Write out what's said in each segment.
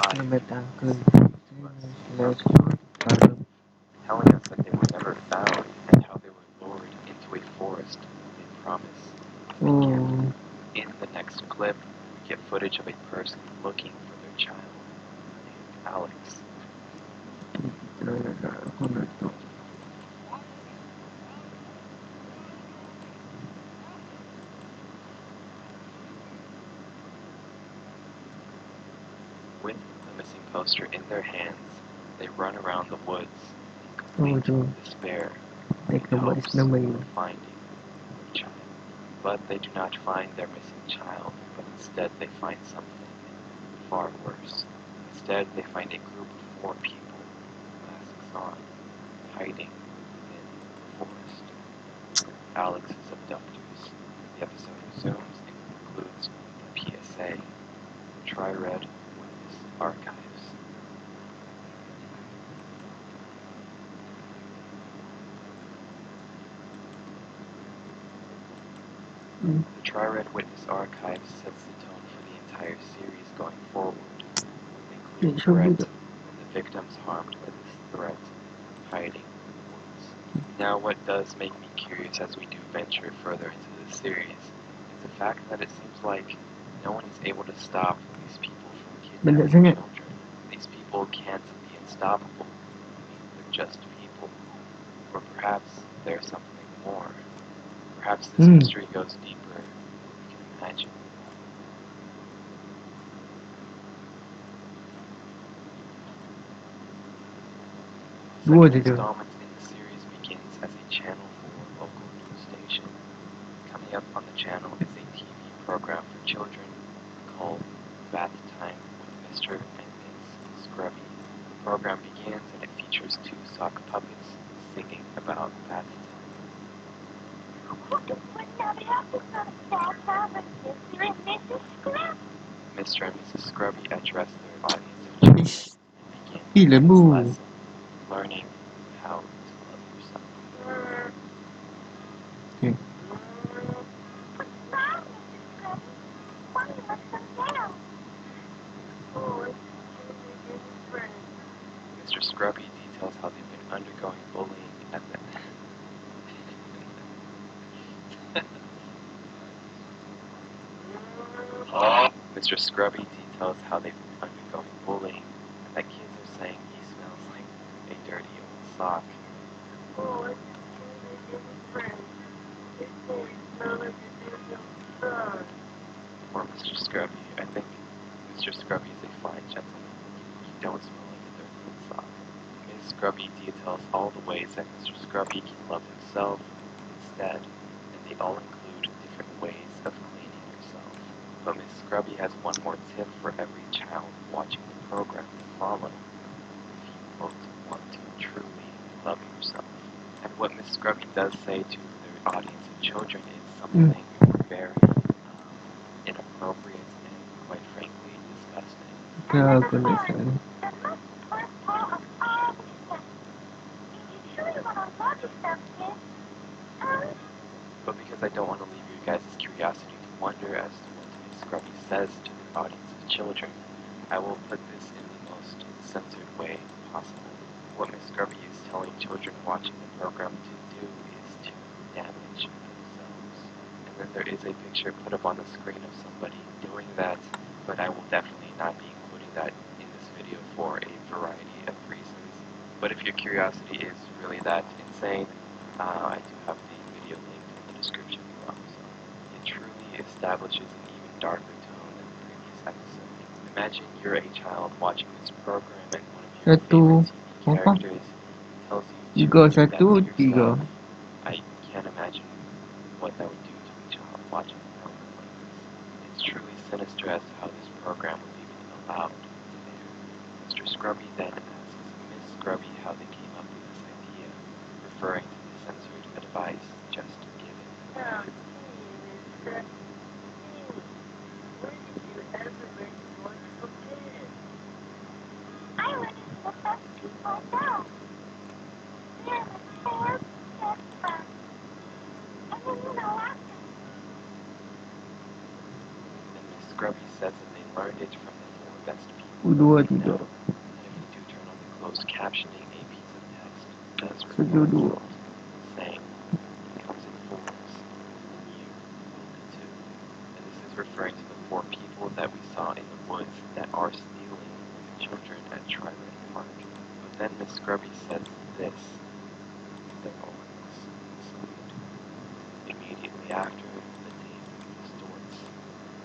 alive, Nametangan telling us that they were never found and how they were lured into a forest with a promise of a gift. In the next clip, we get footage of a person looking for their child named Alex. With the missing poster in their hands, they run around the woods in complete despair in hopes of finding their child. But they do not find their missing child, but instead they find something far worse. Instead, they find a group of 4 people, masks on, hiding in the forest. Alex's abductors. The episode resumes and concludes with a PSA. Tri-Red Witness Archives. The Tri-Red Witness Archives sets the tone for the entire series going forward, with a clear threat and the victims harmed by this threat hiding in the woods. Now, what does make me curious as we do venture further into this series is the fact that it seems like no one is able to stop these people from kidnapping children. These people can't be unstoppable. They're just people. Or perhaps there's something more. Perhaps this mystery goes deeper than we can imagine. The second installment in the series begins as a Channel 4 local news station. Coming up on the channel is a TV program for children called Bath Time with Mr. and Ms. Scrubby. The program begins and it features 2 sock puppets singing about bath time. Mr. and Mrs. Scrubby address their audience of children and begin this lesson, learning how to love yourself. Mr. Scrubby details how they've been undergoing bullying at the Mr. Scrubby details how they've been undergoing bullying and that kids are saying he smells like a dirty old sock. For Mr. Scrubby, I think Mr. Scrubby is a fine gentleman. You don't smell like a dirty old sock. Ms. Scrubby details all the ways that Mr. Scrubby can love himself instead, and they all include different ways of cleaning yourself. But Ms. Scrubby has one more tip for every child watching the program to follow if you, quote, want to truly love yourself. And what Ms. Scrubby does say to their audience of children is something very inappropriate and, quite frankly, disgusting. But because I don't want to leave you guys' curiosity to wonder as to what Ms. Scrubby says to the audience of children, I will put this in the most censored way possible. What Ms. Scrubby is telling children watching the program to do is to damage themselves. And then there is a picture put up on the screen of somebody doing that, but I will definitely not be including that in this video for a variety of reasons. But if your curiosity is really that insane, I do have the video linked in the description below. So it truly establishes an even darker tone than the previous episode. Imagine you're a child watching this program and one of your favorite TV characters tells you to do that to yourself. I can't imagine what that would do to a child watching a program like this. It's truly sinister as to how this program was even allowed to air. Mr. Scrubby then asks Miss Scrubby how they came up with this idea, referring to the censored advice just given. And Miss Scrubby says that they learned it from the 4 best people Dua tiga. If we do turn on the closed captioning, a piece of text does Sejauh dua. respond, saying, "It comes in fours, and you only two." And this is referring to the four people that we saw in the woods that are stealing the children at Tri-Red Park. But then Miss Scrubby says this, several lines exclude. Immediately after, the name distorts,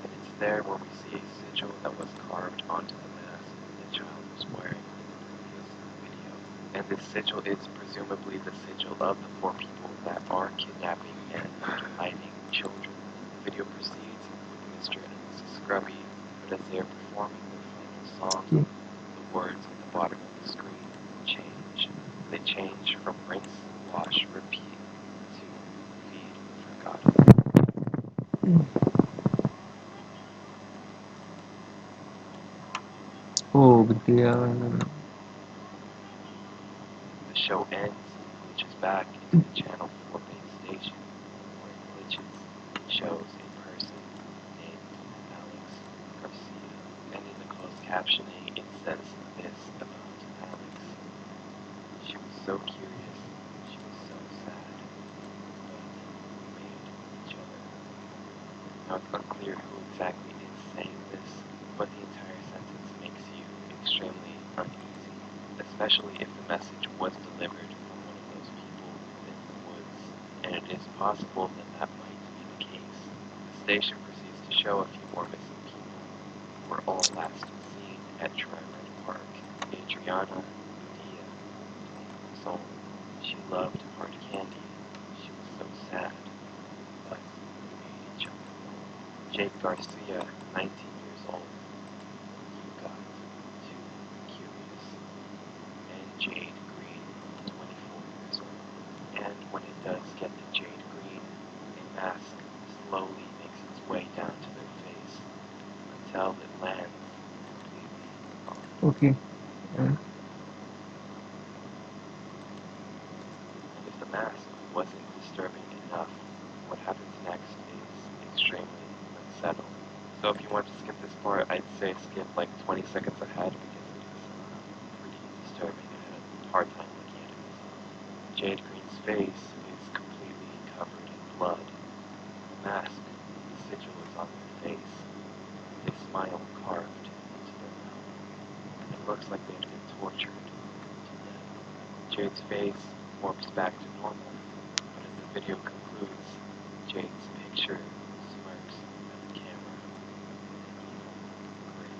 and it's there where we see a sigil that was carved onto the mask the child was wearing in the previous video. And this sigil is presumably the sigil of the four people that are kidnapping and hiding children. The video proceeds with Mr. and Mrs. Scrubby, but as they are performing their final song, the words at the bottom of the screen change. They change from rinse, wash, repeat to feed forgotten. Oh, betul ya. The show ends and glitches back into the Channel 4 base station, where it glitches and shows a person named Alex Garcia. And in the closed captioning, it says this about Alex. She was so curious, she was so sad, but we made each other. Now it's unclear who exactly is saying this, but the entire sentence makes you extremely uneasy, especially if the message was delivered from one of those people within the woods, and it is possible that that might be the case. The station proceeds to show a few more missing people who were all last seen at Tri-Red Park. Adriana Ludia, 20 years old. She loved hard candy. She was so sad, but we made each other. Jake Garcia, 19 years old. You got too curious. And Jade Green, 24 years old. And when it does get to Jade Green, a mask slowly makes its way down to their face until it lands completely on. Okay. And if the mask wasn't disturbing enough, what happens next is extremely unsettling. So if you want to skip this part, I'd say skip like 20 seconds ahead because it is pretty disturbing. I had a hard time looking at it myself. Jade Green's face is completely covered in blood. The mask, the sigil is on their face, with a smile carved into their mouth. And it looks like they've been tortured to death. Jade's face warps back to normal, but as the video concludes, Jade's picture smirks at the camera with an evil grin.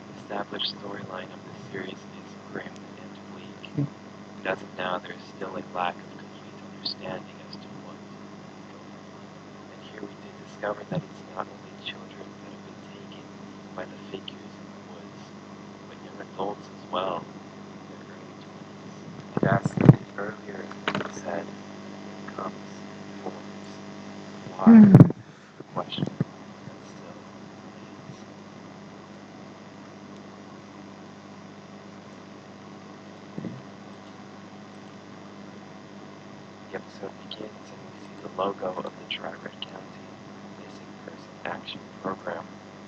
The established storyline of this series is grim and bleak, and as of now there is still a lack of complete understanding as to what is going on. And here we did discover that it's not only children that have been taken by the figures in the woods, but young adults as well in their early 20s. And as stated earlier, it said, it comes in forms. Why? The question that still remains. The episode begins and we see the logo of the Tri-Red County Missing Person Action Program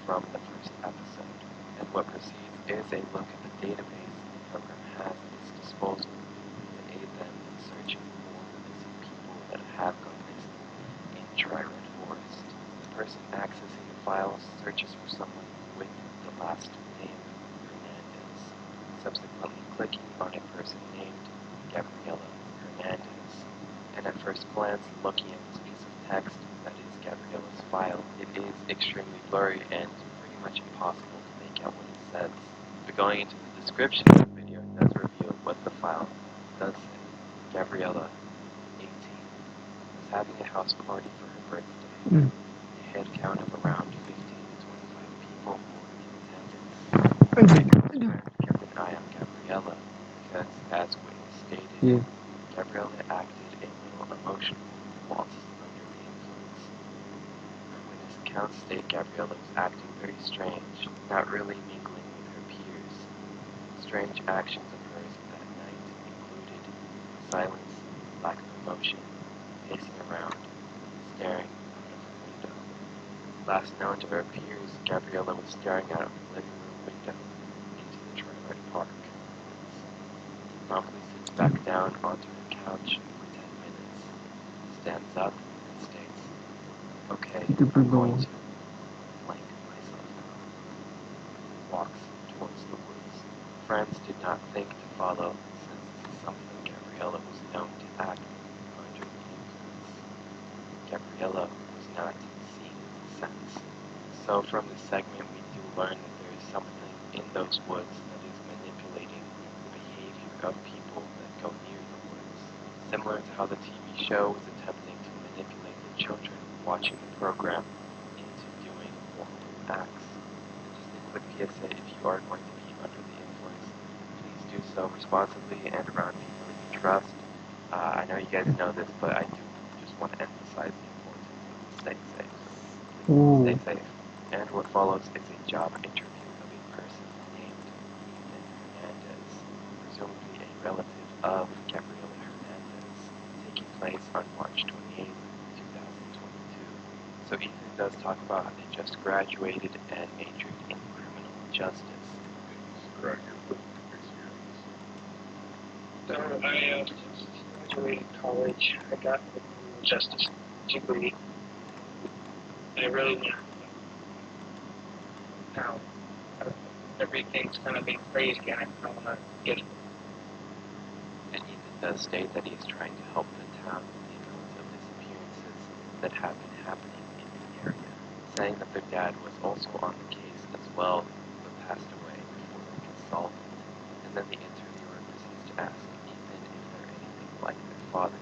from the first episode. And what precedes is a look at the database the program has at its disposal to aid them in searching for the missing people that have gone missing in Tri-Red Forest. The person accessing the file searches for someone with the last name Hernandez, subsequently clicking on a person named Gabriela Hernandez. And at first glance, looking at this piece of text that is Gabriela's file, it is extremely blurry and pretty much impossible to make out what it says. But going into the description of the video does reveal what the file does say. Gabriela, 18, was having a house party for her birthday. A head count of around 15 to 25 people were in attendance. My friend kept an eye on Gabriela because, as witness stated, Gabriela acted a little emotional whilst under the influence. Witness accounts state Gabriela was acting very strange, not really mingling with her peers. Strange actions of hers that night included silence, lack of emotion, pacing around, staring out of her window. Last known to her peers, Gabriela was staring out of her living room window park. He promptly sits back down onto her couch for 10 minutes, stands up, and states, "Okay, I'm going to blank myself now." Walks towards the woods. Friends did not think to follow, since this is something Gabriella was known to act under the influence. Gabriella was not seeing sense. So from this segment we do learn that there is something in those woods that is manipulating the behavior of people that go near the woods. Similar to how the TV show was attempting to manipulate the children watching the program into doing horrible acts. And just a quick PSA, if you are going to be under the influence, please do so responsibly and around people that you trust. I know you guys know this, but I do just want to emphasize the importance of staying safe. Oh, Stay safe. And what follows is a job interview of a person named Ethan Hernandez, presumably a relative of Gabriela Hernandez, taking place on March 28th, 2022. So Ethan does talk about how they just graduated and majored in criminal justice. So I just graduated college. I got a criminal justice degree. I really learned how everything's kind of been crazy, and I kind of want to get it. And Ethan does state that he is trying to help the town with the amount of disappearances that have been happening in the area, saying that their dad was also on the case as well, but passed away before they could solve it. And then the interviewer proceeds to ask Ethan if they're anything like their father.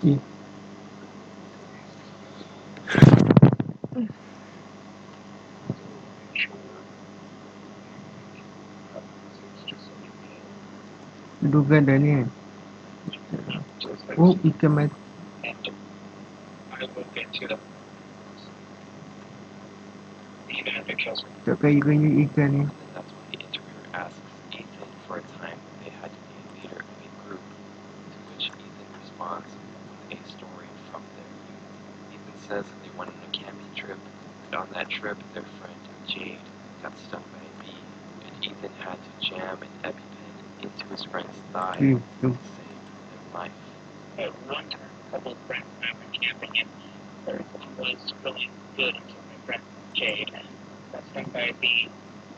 yeah. Juga ada ni. Oh, ikan mati. And I will get to the even if it kills me. Tak kaya ikan ni. And then that's when the interviewer asks Ethan for a time that they had to be a leader of a group, to which Ethan responds with a story from their youth. Ethan says that they went on a camping trip, and on that trip their friend Jade got stung by a bee, and Ethan had to jam an EpiPen into his friend's thigh to save their life. At one time, a couple of friends and I went camping, and everything was really good until my friend Jade got stung by a bee.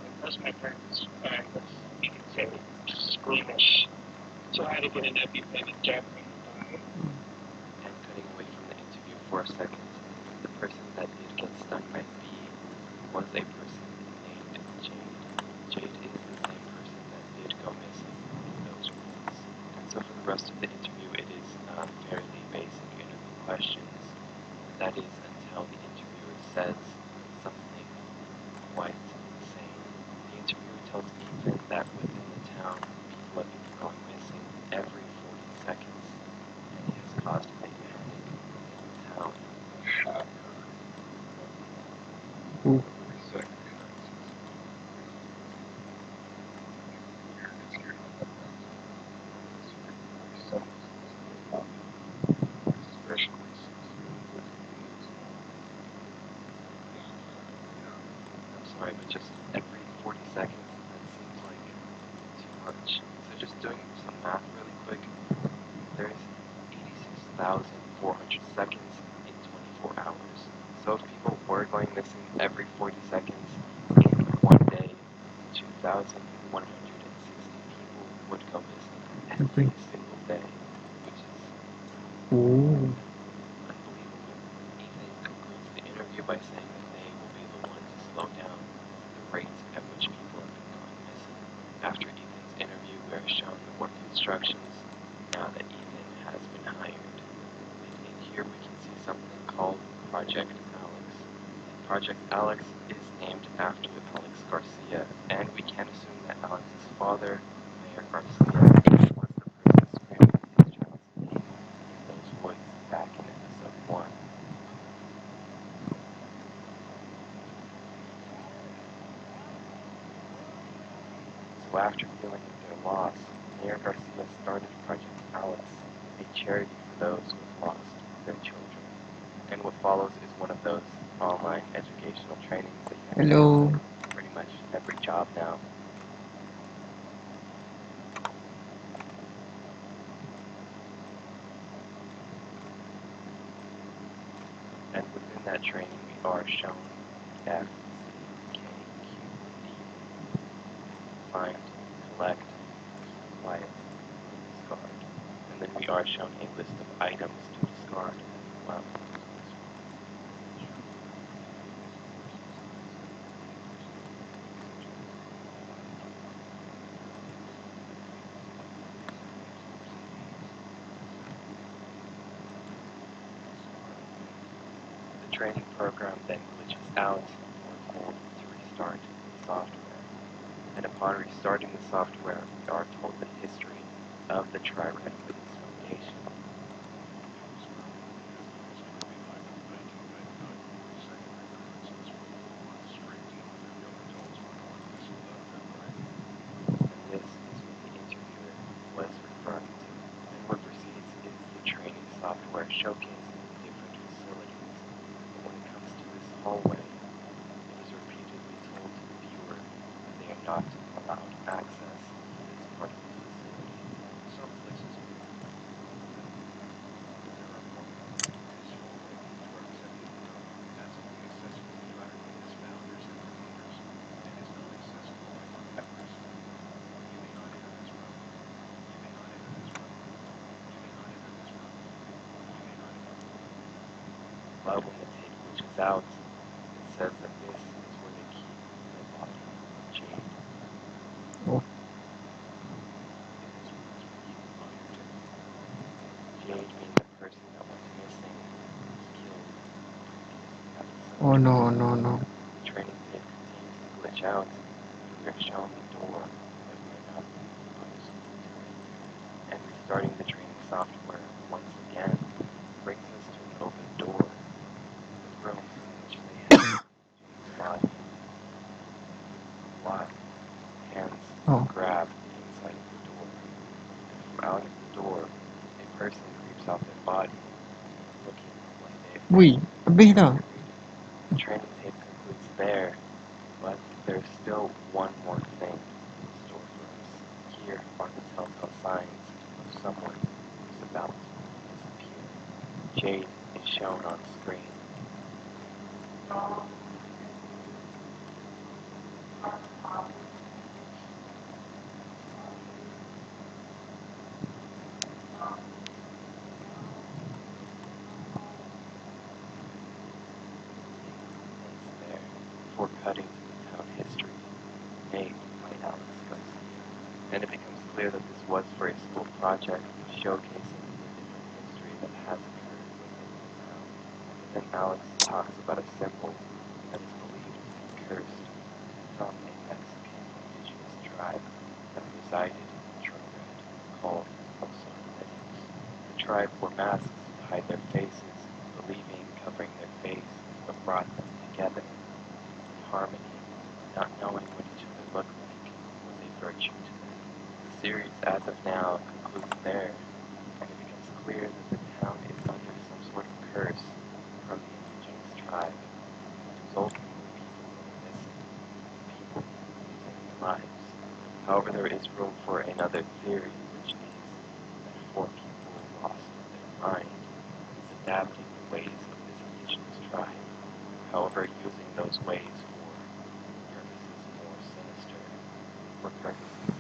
And most of my friends was, you could say, squeamish. So I had to get an EpiPen and jab him in the thigh. And cutting away from the interview for a second, the person that did get stung by a bee was a person named Jade. Jade is the same person that did go missing in those woods. And so for the rest of the interview, it is fairly basic interview questions. And that is until the interviewer says something quite insane. The interviewer tells Ethan that within the town, people have been going missing every 40 seconds, and it has caused a panic within the town. Oh, I'm sorry, but just every 40 seconds, that seems like too much. So just doing some math really quick, there's 86,400 seconds in 24 hours. So if people were going missing every 40 seconds in one day, 2,160 people would go missing every single day, which is oh. unbelievable. Ethan concludes the interview by saying that they will be the one to slow down the rate at which people have been going missing. After Ethan's interview, we are shown the work instructions now that Ethan has been hired. And in here we can see something called Project Alex. And Project Alex is named after Alex Garcia, and we can assume that Alex's father, Mayor Garcia, was the person screaming his child's name in those woods back in episode 1. So after dealing with their loss, Mayor Garcia started Project Alice, a charity for those who have lost their children. And what follows is one of those online educational trainings that you have to Hello. use in pretty much every job now. And within that training, we are shown F, C, K, Q, D, find, collect, quiet, discard. And then we are shown a list of items to discard as well. The training program then glitches out, we're told to restart the software. And upon restarting the software, we are told the history of the Tri-Red Witness Foundation. And this is what the interviewer was referring to. And what precedes is the training software showcasing different facilities. And when it comes to this hallway, it is repeatedly told to the viewer that they are not allowed access to this part of the facility. Some places there are this hallway is represented as only accessible to Tri-Witness founders and their leaders, and is not accessible by non-members. You may not enter this room. You may not enter this room. You may not enter this room. You may not enter. But when the tape glitches out, it says that this is where they keep the body of Jade. Oh. It is where it's where you body of Jade. Jade being the person that was missing, was killed in the previous episode. Oh no, no, no. The training tape continues to glitch out, and we are shown the door that we are not supposed to enter. And restarting the training software once again brings us to an open door with rooms in which they have Jade's body. Why? Hands Oh. grab the inside of the door, and from out of the door, a person creeps out their body, looking like they've Uy, abis na. The training tape concludes there, but there's still one more thing in store for us. Here are the telltale signs of someone who's about to disappear. Jade is shown on screen. There, before cutting to the town history made by Alex Garcia. And it becomes clear that this was for a school project showcasing the different history that has occurred within the town. And then Alex talks about a symbol that is believed to be cursed from a Mexican indigenous tribe that resided in Tri-Red called Los Olmecas. The tribe wore masks to hide their faces, believing covering their face is what brought them together in harmony. Not knowing what each other looked like was a virtue to them. The series, as of now, concludes there, and it becomes clear that the town is under some sort of curse from the indigenous tribe, resulting in people going missing, people losing their lives. However, there is room for another theory, which is that 4 people lost their mind is adapting the ways of this indigenous tribe, however using those ways for purposes more sinister, for purposes to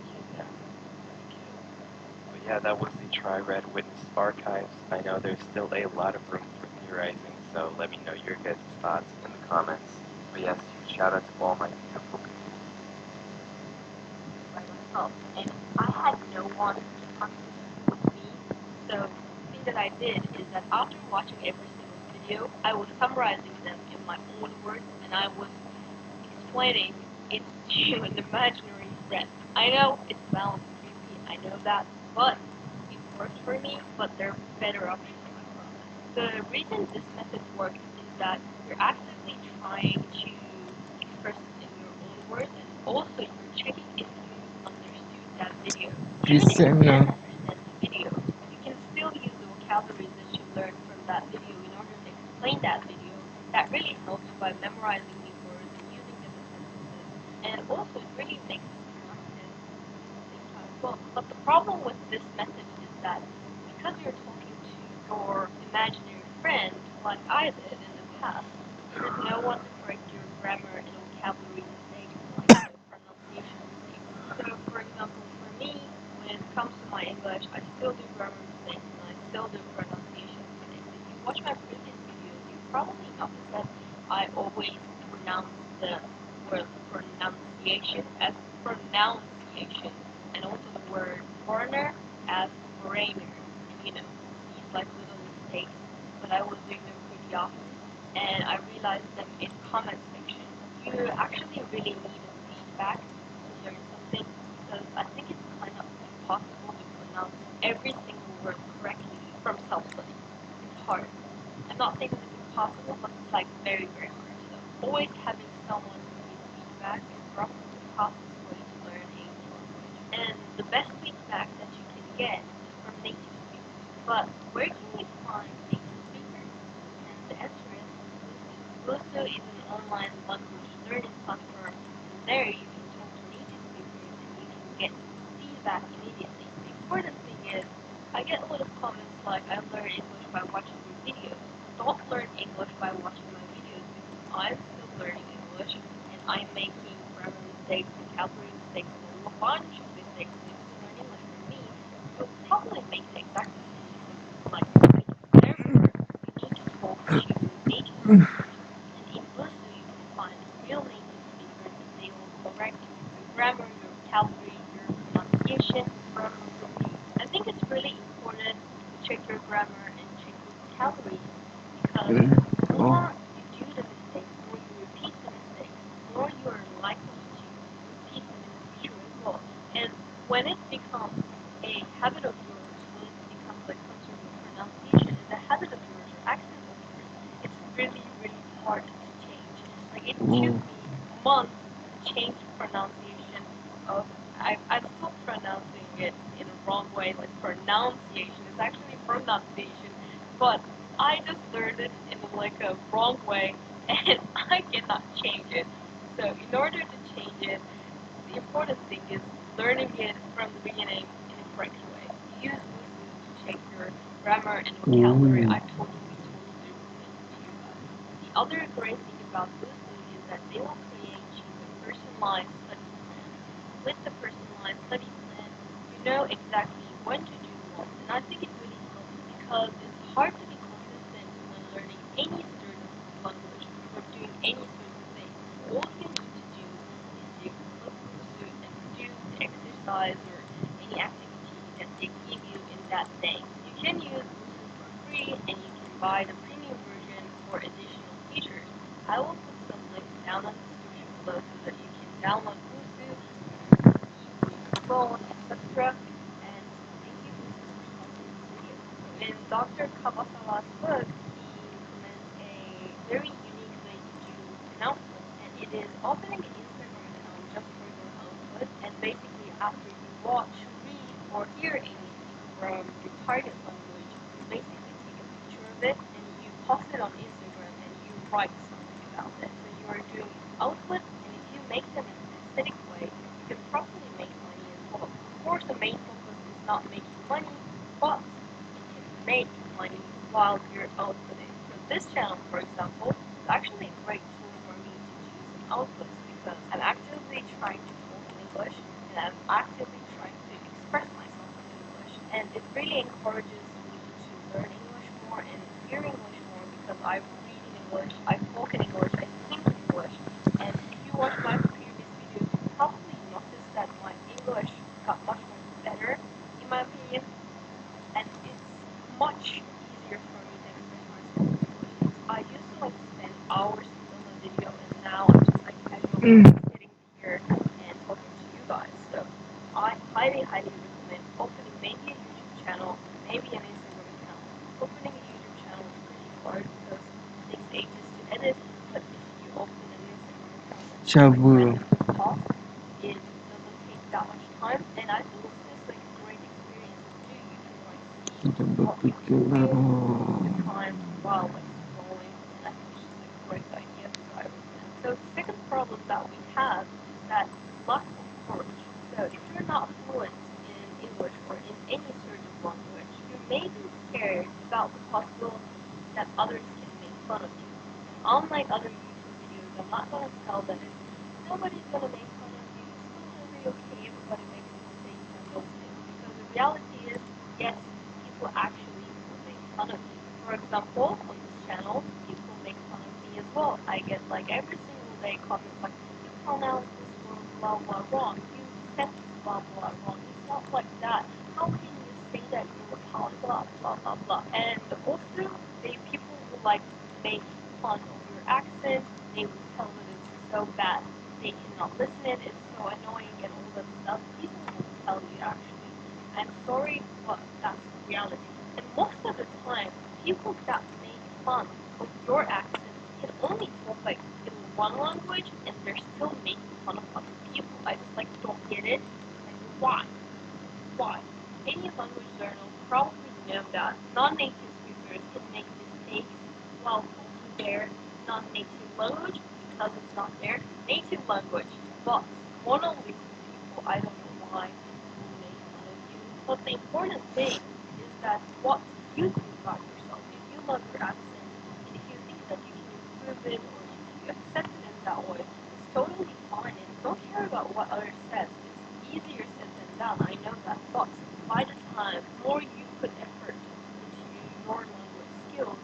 kidnap and kill. But yeah, that was the Tri-Red Witness Archives. I know there's still a lot of room for theorizing, so let me know your guys' thoughts in the comments. But yes, huge shout out to all my beautiful people. By myself, and I had no one to practice with me. So the thing that I did is that after watching every single video, I was summarizing them in my own words, and I was explaining it to an imaginary friend. I know it sounds creepy, I know that, but it works for me. But there are better options, I promise. The reason this method works is that you're actively trying to express it in your own words, and also you're checking if you understood that video. even if you Present can't now. understand the video, you can still use the vocabularies that you learned from that video in order to explain that video. That really helps by memorizing new words and using them in sentences. And also, it really makes you productive at the same time as well. But the problem with this method is that because you're talking to your imaginary friend, like I did in the past, there's no one to correct your grammar and vocabulary mistakes, like pronunciation mistakes. So, for example, for me, when it comes to my English, I still do grammar mistakes and I still do pronunciation mistakes. If you watch my previous videos, you probably noticed that I always pronounce the word pronunciation as pronunciation, and also the word foreigner as foreigner. And these like little mistakes, but I was doing them pretty often, and I realized them in comment section. You actually really need a feedback to learn something because I think it's kind of impossible to pronounce every single word correctly from self-study. It's hard. I'm not saying that it's impossible, but it's like very, very hard. So always having someone to give feedback is probably the fastest way to learn a new language. And the best feedback that you can get is from native speakers. But where can you find native speakers? And the answer is Busuu. Busuu is an online language learning platform, and there you can talk to native speakers and you can get feedback immediately. The important thing is, I get a lot of comments like I learn English by watching your videos. Don't learn English by watching my videos because I'm still learning English and I'm making grammar mistakes, vocabulary mistakes, and a bunch of mistakes. And if you learn English from me, you'll probably make the exact same mistakes like me. Therefore, you need to talk to native speakers. And in Busuu, you can find real native speakers and they will correct your grammar, your vocabulary, your pronunciation from reviews. I think it's really important to check your grammar and check your vocabulary because the Oh, more you do the mistakes, the more you repeat the mistakes, the more you are likely to repeat them in the future as well. And when it becomes a habit of yours, when it becomes like some sort of pronunciation is a habit of yours or accent of yours, it's really, really hard to change. Like it took oh, me months to change pronunciation of I'm still pronouncing it in a wrong way, like pronunciation. It's actually pronunciation, but I just learned it in like a wrong way, and I cannot change it. So in order to change it, the important thing is learning it from the beginning in a correct way. Use Busuu to check your grammar and vocabulary. oh. I totally, totally recommend it to you guys. The other great thing about Busuu is that they will create you a personalized study plan. With the personalized study plan, you know exactly when to do what, and I think it really helps because it's hard to be consistent when learning any sort of language or doing any sort of thing. All you need to do is to click Busuu and do the exercise or any activity that they give you in that day. You can use Busuu for free and you can buy the premium version for additional features. I will put some links down in the description below so that you can download Busuu on your phone, etc. And thank you, Busuu, for sponsoring this video. So in Dr. Kawasawa's book, he recommends a very unique way to do an output, and it is opening an Instagram account just for your output. And basically, after you watch, read, or hear anything from your target language, you basically take a picture of it and you post it on Instagram and you write something about it. So you are doing output, and if you make them in an aesthetic way, you can probably make money as well. Of course, the main focus is not making money, but you can make money while you're outputting. So this channel, for example, is actually a great tool for me to do some outputs because I'm actively trying to talk in English and I'm actively trying to express myself in English. And it really encourages me to learn English more and hear English more because I read in English, I talk in English, I think in English. And if you watch my previous videos, you probably noticed that my English got much more better, in my opinion, and it's much easier for me to express myself in English. I used to like spend hours to film a video, and now I'm just like casually sitting here and talking to you guys. So I highly, highly recommend opening maybe a YouTube channel, maybe an Instagram account. Opening a YouTube channel is pretty hard because it takes ages to edit, but if you open an Instagram account and just like Shabu. randomly talk, it doesn't take that much time, and I think it's just like a Kita what we berpikir could say baru. the time while like scrolling, and I think it's just the correct idea to try with it. So the second problem that we have is that lack of courage. So if you're not fluent in English or in any sort of language, you may be scared about the possibility that others can make fun of you. Unlike other YouTube videos, I'm not gonna tell them nobody's gonna make fun of you, it's totally okay, everybody makes mistakes and those things. Because the reality is, yes, people actually will make fun of you. For example, on this channel, people make fun of me as well. I get like every single day comments like, you pronounce this word blah blah wrong, you said this blah blah wrong, it's not like that. How can you say that you're polyglot, blah blah blah. And also, people will like make fun of your accent, they will tell that it's so bad, they cannot listen it, it's so annoying and all that stuff. People will tell you actually. I'm sorry, but that's the reality. And most of the time, people that make fun of your accent can only talk like in one language and they're still making fun of other people. I just like don't get it. Like why? Why? Any language learner will probably know that non-native speakers can make mistakes while talking their non-native language because it's not their native language. But monolingual people, I don't know why, will make fun of you. But the important thing is that what you think about yourself. If you love your accent, and if you think that you can improve it, or if you accept it in that way, it's totally fine. And don't care about what others says. It's easier said than done. I know that. But by the time more you put effort into your language skills,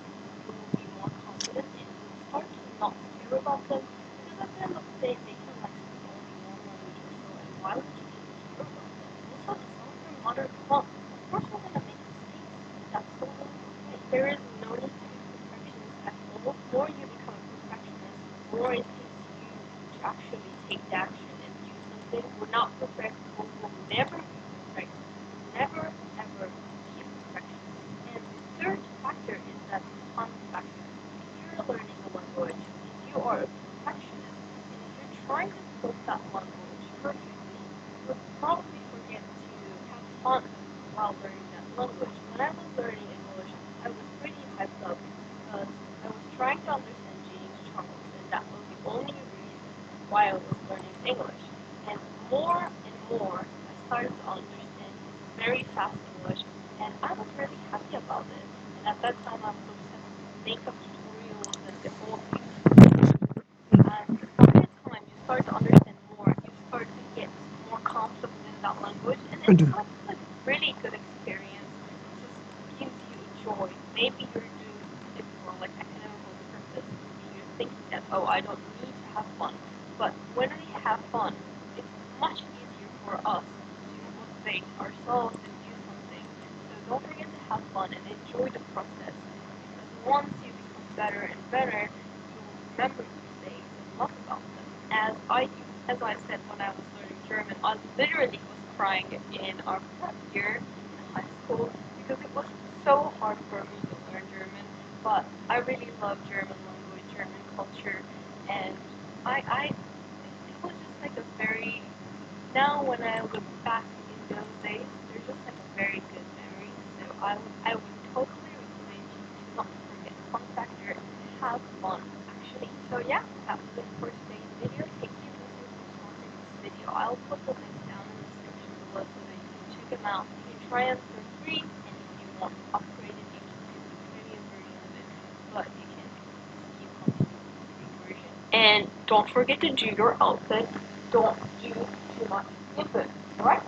you will be more confident and you will start to not care about them. Because at the end of the day, they can like speak only one language or so, and why would you even care about them? Also, it's not your mother tongue. Of course, we're gonna make mistakes. That's totally okay. There is no need to be perfectionist at all. The more you become a perfectionist, the more it takes you to actually take the action and do something. We're not perfect. We will never be perfect. Never ever be a perfectionist. And the third factor is that fun factor. If you're learning a language and you are a perfectionist and if you're trying to talk that language perfectly, you'll probably forget to have fun while learning that language. When I was learning English, I was pretty hyped up because I was trying to understand James Charles, and that was the only reason why I was learning English. And more and more, I started to understand his very fast English, and I was really happy about it. And at that time, I was obsessed with makeup tutorials and the whole thing. And over time, you start to understand more, you start to get more comfortable in that language, and it's Aduh. like a really good experience. It just gives you joy. Maybe you're doing it for like economical purpose. Maybe you're thinking that, oh, I don't need to have fun. But when we have fun, it's much easier for us to motivate ourselves and do something. So don't forget to have fun and enjoy the process. Because once you become better and better, you will remember these days and love about them. As I said when I was learning German, I literally was crying in our prep year in high school because it was so hard for me to learn German. But I really love German language, German culture, and it was just like a very now when I look back in those days, they're just like a very good memory. So I would totally recommend you to not forget fun factor and have fun actually. So yeah, that was it for today's video. Thank you listeners for watching this video. I'll put the links down in the description below so that you can check them out. You can try them for free, and if you want upgraded, you can do the premium version of it. But you can just keep continuing with the free version. And don't forget to do your output. Don't do too much input. Alright?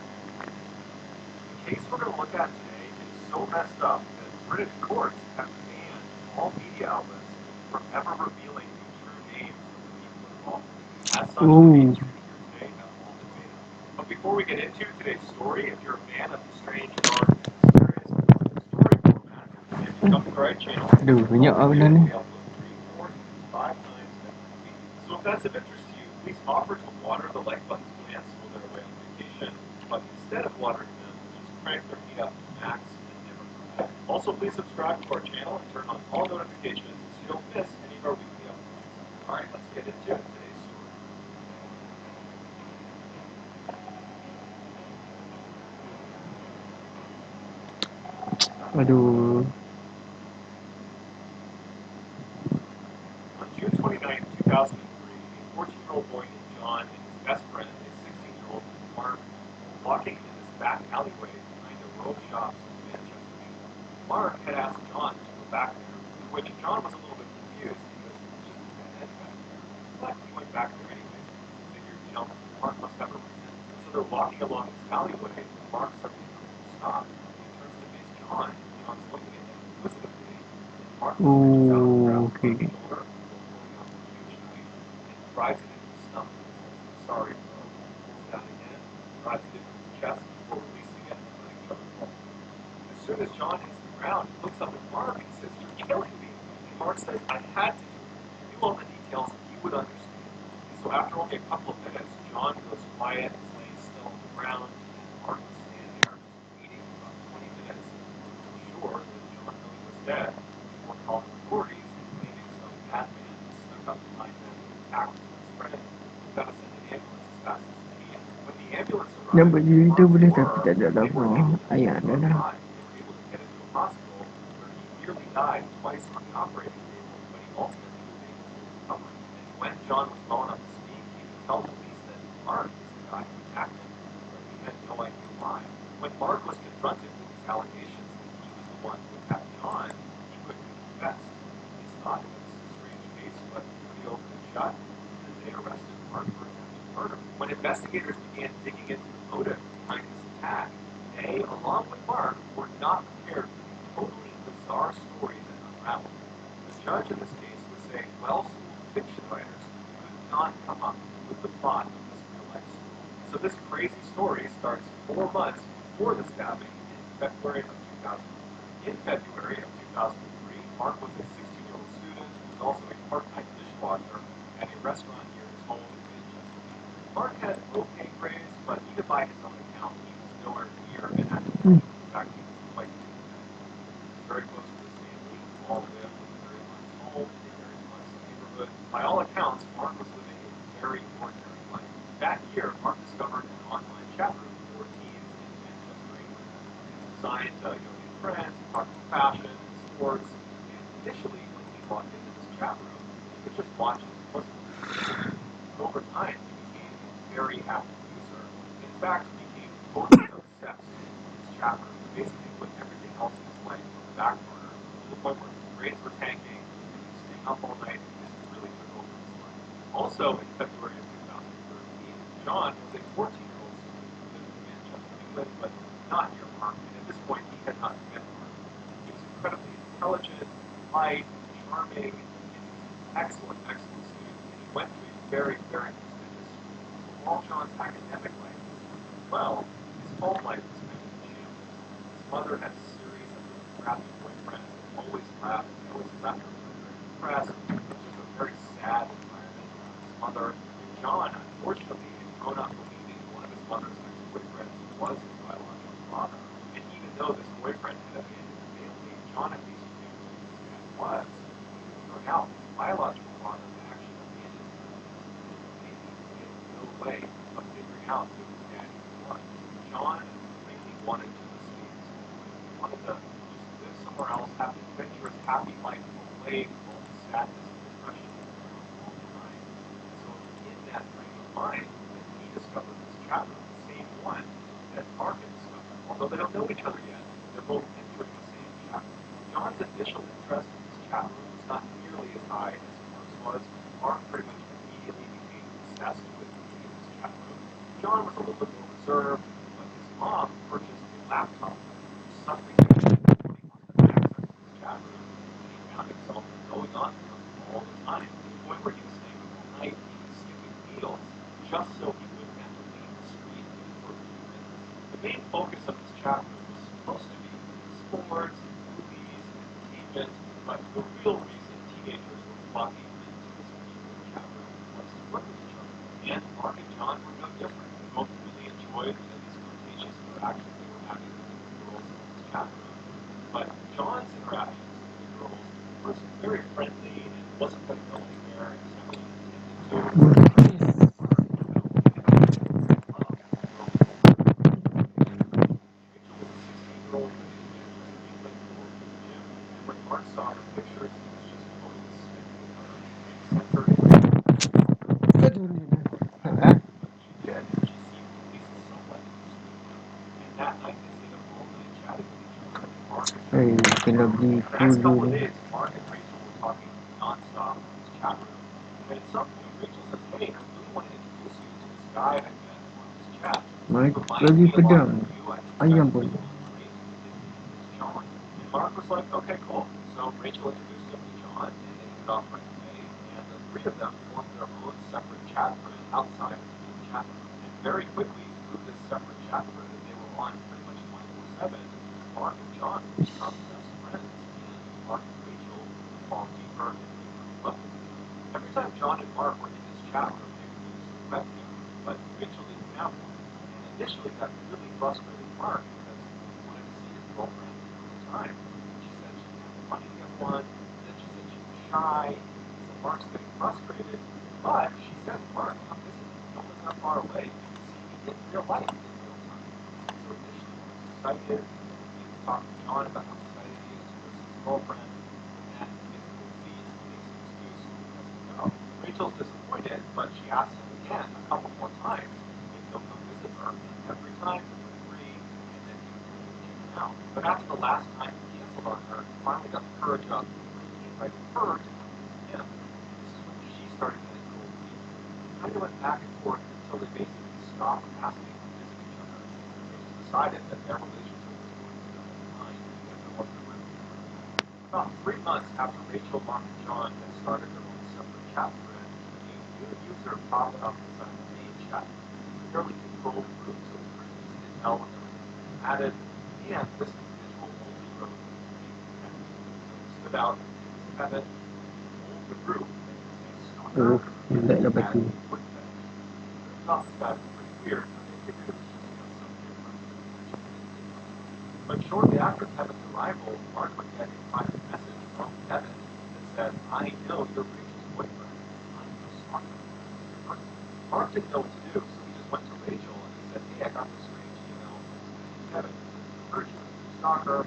The case we're going to look at today is so messed up that British courts have banned all media outlets from ever revealing the true names of the people involved. As such, the Oh. mainstream media today have all the data. But before we get into today's story, if you're a fan of the strange, dark, and mysterious story format, then you've come to the right channel. Aduh, banyak ah benda ni. We upload 3, 4, 5 times every week. So if that's of interest to you, please offer to water the like button's plants while they're away on vacation. But instead of watering them, just crank their feet up to max and never come back. Also, please subscribe to our channel and turn on all notifications so you don't miss any of our weekly uploads. Alright, let's get into today's story. Aduh. On June 29, 2003, a 14-year-old boy named John and his best friend, a 16-year-old Mark, were walking in this back alleyway behind a row of shops in Manchester. Mark had asked John to go back there, to which John was a little bit confused because it's just a dead end back there. But he went back there anyways because he figured, Mark must have a reason. And so they're walking along this alleyway, and Mark suddenly comes to a stop. He turns to face John, and John's looking at him inquisitively, and Mark reaches out and grabs Okay. John's shoulder before pulling out a huge knife and drives it into his stomach and says, "Sorry, bro." Pulls it out again, drives it into his chest before releasing it and letting John fall. As soon as John hits the ground, he looks up at Mark and says, "You're killing me." And Mark says, "I had to do it. If you knew all the details, you would understand." And so after only a couple of minutes, John goes quiet, is laying still on the ground, and Mark will stand there just waiting for about 20 minutes until sure that John really was dead before calling authorities and claiming some madman snuck up behind them and attacked his best friend. We've got to send an ambulance as fast as we can. When the ambulance Yang arrived, berdiri itu Mark's boleh tapi horror, tak ada they were able lama. to Ayah keep ada Mark dah. alive. They were able to get him to a hospital where he nearly died twice on the operating table, but he ultimately was able to recover. And when John was well enough to speak, he could tell police that Mark was the guy who attacked him, but he had no idea why. When Mark was confronted with his allegations that he was the one who attacked John, he quickly confessed. Police thought it was a strange case, but he pretty openly shut, and they arrested Mark for attempted murder. When investigators began digging into the motive behind this attack, they, along with Mark, were not prepared for the totally bizarre story that unraveled. The judge in this case was saying well-schooled fiction writers could not come up with the plot of this real-life story. So this crazy story starts 4 months before the stabbing in February of 2003. In February of 2003, Mark was a 16-year-old student who was also a part-time dishwasher at a restaurant near his home in Manchester. Mark had okay grades, but even by his own account, he was nowhere near an average student. In fact, he was quite sympathetic. He was very close to his family, who all lived in a very large home in a very fussy neighborhood. By all accounts, Mark was living a very ordinary life. That year, Mark discovered an online chat room for teens in Manchester, England. It was designed to make friends, talk about fashion and sports. And initially, when he walked into this chat room, he could just watch it. It wasn't really. But over time, he became a very active user. In fact, he became totally obsessed with his chat room and basically put everything else in his life on the back burner to the point where his grades were tanking and he was staying up all night because it really took over his life. Also, in February of 2013, John was a 14-year-old student who lived in Manchester, England, but not near Mark, and at this point, he had not met Mark. He was incredibly intelligent, polite, charming, and he was an excellent, excellent student, and he went to a very, very prestigious school. So while John's academic life was going well, his home life was kind of in shambles. His mother had a series of really crappy boyfriends that always left, and always left her feeling very depressed. It was just a very sad environment around his mother. And John, unfortunately, had grown up believing one of his mother's ex-boyfriends was his biological father. And even though this boyfriend had abandoned the family, John at least knew who his dad was. When he found out his biological father had actually abandoned him when he was a little baby, he had no way of figuring out who his dad even was. John really wanted to escape his family. He wanted to just live somewhere else, have an adventurous, happy life away from all the sadness and depression he was around all the time. And so it was in that frame of mind that he discovered this chat room, the same one that Mark had discovered. Although they don't know each other yet, they're both entering the same chat room. John's initial interest in this chat room was not nearly as high as Mark's was. Mark pretty much immediately became obsessed with being in this chat room. John was a little bit more reserved, but his mom purchased a laptop for some reason he wanted to have access to this chat room, and he found himself going on there all the time, to the point where he was staying up all night, even skipping meals, just so he wouldn't have to leave the screen even for a few minutes. The main focus of this chat room was supposed to be sports, movies, entertainment, but the real reason teenagers were flocking into this particular chat room was to flirt with each other. And Mark and John were no different. They both really enjoyed these flirtatious interactions they were having with the girls in this chat room. But John's interactions with the girls were very friendly and wasn't going to go anywhere. He was never going to tend to. Rachel was a 16-year-old living in Manchester, England, beli The next couple of dulu. days, Mark and Rachel were talking nonstop in this chat room. And at some point, Rachel says, "Hey, I really want to introduce you to this guy I met on this chat. He Mike reminds lagi me a lot pedang. of you. I think you Ayam guys pun. really want to meet. It's John." And Mark was like, "Okay, cool." So Rachel introduced him to John, and they hit it off right away. And the three of them formed their own separate chat thread outside of the main chat room. And very quickly, through this separate chat thread that they were on pretty much 24/7, Mark and John become best friends, and Mark and Rachel fall deeper and deeper in love. Every time John and Mark were in this chat room, they would use a webcam, but Rachel didn't have one. And initially, that really frustrated Mark because he wanted to see his girlfriend all the time. She said she didn't have the money to get one, and then she said she was shy. So Mark's getting frustrated, but she said, "Mark, come visit me. You don't live that far away. You can see me in real life, in real time." So initially, Mark's excited. He was talking to John about how excited he is to go see his girlfriend, and then he gets cold feet and makes an excuse and doesn't go. Rachel's disappointed, but she asks him again a couple more times if he'll come visit her, and every time he would agree, and then he would totally chicken out. But after the last time he canceled on her, he finally got the courage up, and he invited her to come visit him. And this is when she started getting cold feet. They kind of went back and forth until they basically stopped asking to visit each other. They just decided that their relationship was going to go fine, and no other way forward. About 3 months after Rachel, Mark, and John had started their own separate chat thread, a new user popped up inside the main chat. Fairly controlled group, so it was pretty easy to tell when there was anything added, and this individual only wrote the name Kevin. So he stood out as his name was Kevin, and told the group that he was a stalker, Oh, and tidak he dapat had tu. a foot fetish. They thought this guy was pretty weird, but they figured it was just some different potential individual. But shortly after Kevin's arrival, Mark would get a private message from Kevin that said, "I know you're Rachel's boyfriend. I'm your stalker." Mark didn't know what to do, so he just went to Rachel and he said, "Hey, I got this strange email from this guy named Kevin. He referred you as a new stalker."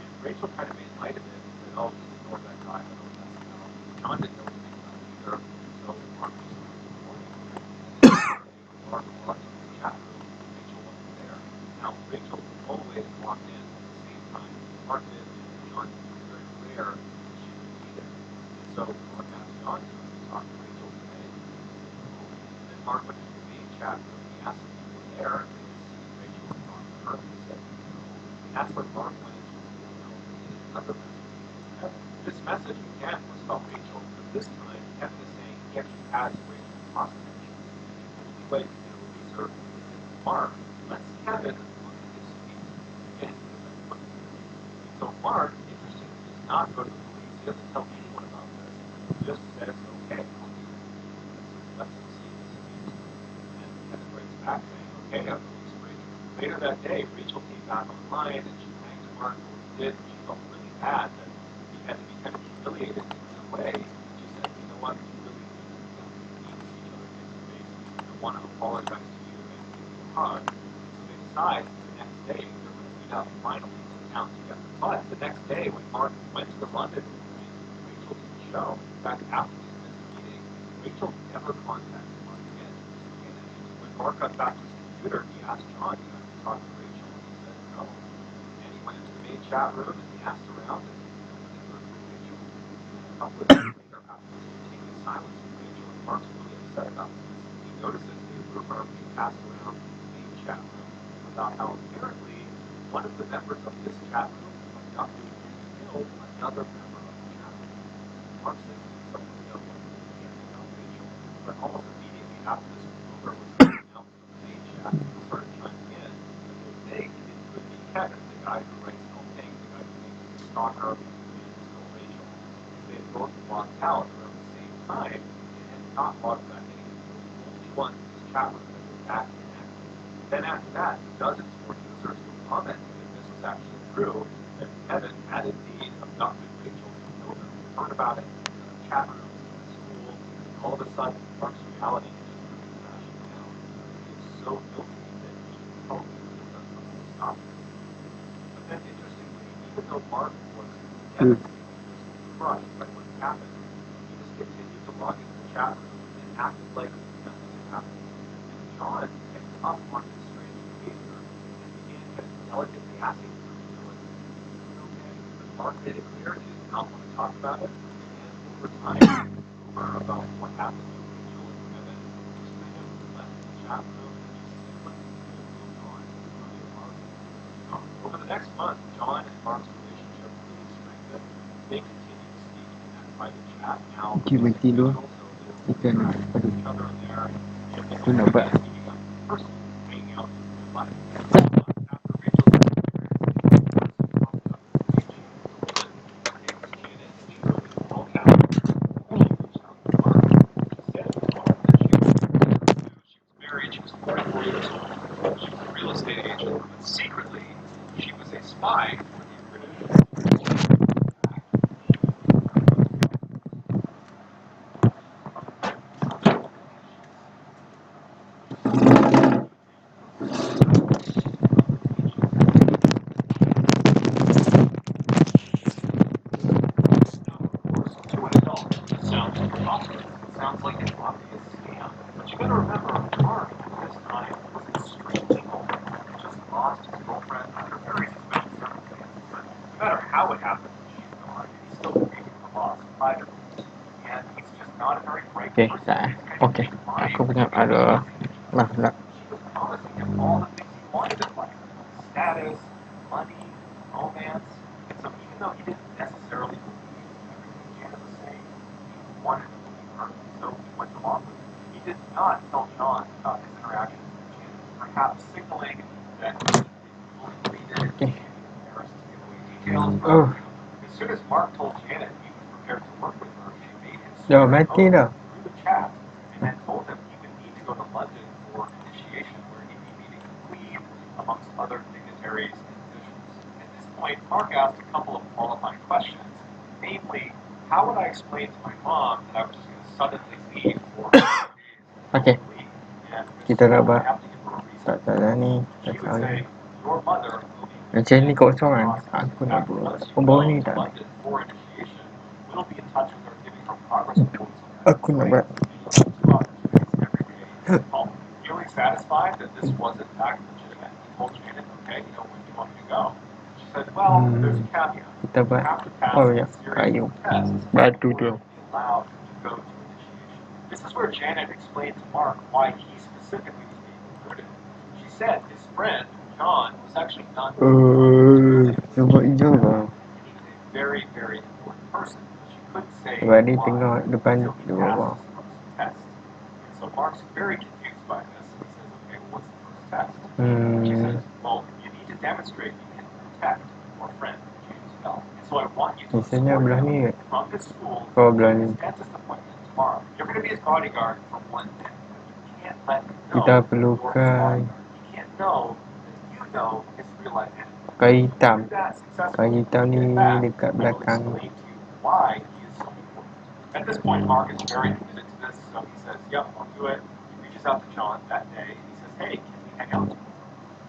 And Rachel kind of made light of it and said, "Oh, just ignore that guy. I don't know what that's about." John didn't know anything about it either, so Mark just started ignoring him. And then one day when Mark logged into his chat room, Rachel wasn't there. Now, Rachel always logged in at the same time as Mark did, and John knew it was very rare that she would be there. And so Mark asked John, "Do you want to talk to Rachel today?" And he said no. And then Mark went into the main chat room and he asked some people there if they could see Rachel and talk to her, and they said no. And that's when Mark went into his email and deleted another message from Kevin. This message again was about Rachel, but this time Kevin is saying he actually has Rachel's hostage. And the only way to get a release her is if Mark lets Kevin look at his feet. Again, because of foot fetish. And so Mark, interestingly, does not go to the police. He doesn't tell anyone about this. He just says, "Okay, I'll do it." Lets him see his feet. And Kevin writes back saying, "Okay, I've released Rachel." Later that day, Rachel came back online and she thanked Mark for what he did, but she felt really bad that he had to be kind of humiliated in that way. And she said, "You know what, we really need to see each other face to face. I want to apologize to you and give you a hug." And so they decide the next day they're going to meet up finally in town together. But the next day when Mark went to the rendezvous point, Rachel didn't show. In fact, after this missing meeting, Rachel never contacted Mark again. She just vanished. When Mark got back to his computer, he asked John, "You have to talk to Rachel?" And he said no. And he went into the main chat room and he asked around and nobody heard from Rachel. And a couple of days later, after this continued silence from Rachel, and Mark's really upset about this, he notices a rumor being passed around in the main chat room about how apparently one of the members of this chat room abducted and killed another member of the chat room. Mark says he needs someone to know anything about Rachel. But almost immediately after this rumor was announced on the main chat, people started chiming in that they think it could be Kevin, the guy who writes No Pink, the guy who thinks he's a stalker and stole Rachel. And they both logged out around the same time and had not logged back in again. They were the only ones in this chat room that were back connected. Then after that, dozens more users were commenting that this was actually true, that Kevin had indeed abducted Rachel and killed her. They heard about it in other chat rooms, at school, and all of a sudden, Mark's reality just started crashing down. He feels so guilty that he probably could have done something to stop this. But then, interestingly, even though Mark was devastated, just crushed by what had happened, he just continued to log into the chat room and acted like nothing had happened. And John picked up on this strange behavior and began kind of delicately asking him, "Is everything okay?" But Mark made it clear Over the next month, John and Mark's relationship really strengthened. They continued to speak in that private chat now. Cik main tidur. Kita nak aduh. Each other there. Aku nak buat. Personally, hanging out in real life. After Rachel's married, she was 44 years old. She was a real estate agent, but secretly, she was a spy for the British. To an adult, it sounds preposterous. It sounds like an obvious scam. But you gotta remember, Mark at this time was extremely old. He just lost his girlfriend under very suspicious circumstances. But no matter how it happened, she's gone, and he's still competing with the boss privately. And he's just not a very bright Okay, person. tak. He's kind of Okay. lying. Aku punya ada. Lah. She was promising him all the things he wanted in life. Status, money, romance. And so even though he didn't necessarily believe everything Janet was saying, he wanted to believe her, so he went along with it. He did not tell John about his interactions with Janet, perhaps signaling that he didn't fully believe it. Okay. He was embarrassed to give away details, but Oh. as soon as Mark told Janet he was prepared to work with her, she made him Dah swear an mati oath dah. through the chat, and then told him he would need to go to London for initiation, where he'd be meeting the Queen, amongst other dignitaries and officials. At this point, Mark asked a couple of qualifying questions, namely, how would I explain to my mom that I was just going to suddenly leave for Okay. and Kita dah buat. have to give her a reason. Tak dah ni. She Tak would tahu say, ni. your mother will be Macam ni kosong kan. Aku nak buat. Oh, bawah ni tak. London for initiation. We'll be in touch with her, giving her progress reports. Aku nak buat. Feeling satisfied that this was in fact legitimate, he told Janet, okay, you know, when do you want me to go? She said, well, there's a caveat. Kita buat. You have to pass Oh a ya, series kayu. of tests Batu before tu. you'll be allowed to go to initiation. This is where Janet explained to Mark why he specifically was being recruited. She said his friend, John, was actually not Nampak hijau lah. he was a very, very important person. She couldn't say Sebab dia why tengok depan until he di passed bawah. his first test. And so Mark's very confused by this. He says, okay, well, what's the first test? She says, well, you need to demonstrate you can protect your friend, James Bell. And so I want you to Biasanya escort belah him ni ke? from his school Oh, to belah his ni. dentist appointment tomorrow. You're going to be his bodyguard for one day. You can't let him know Kita you're his perlukan bodyguard. He can't know that you know his real life enemy. kayu hitam. Do that successfully. Kayu hitam ni Get back. dekat I will belakang. explain to you why he is so important. At this point, Mark is very committed to this, so he says, yep, I'll do it. He reaches out to John that day, and he says, hey, can we hang out tomorrow?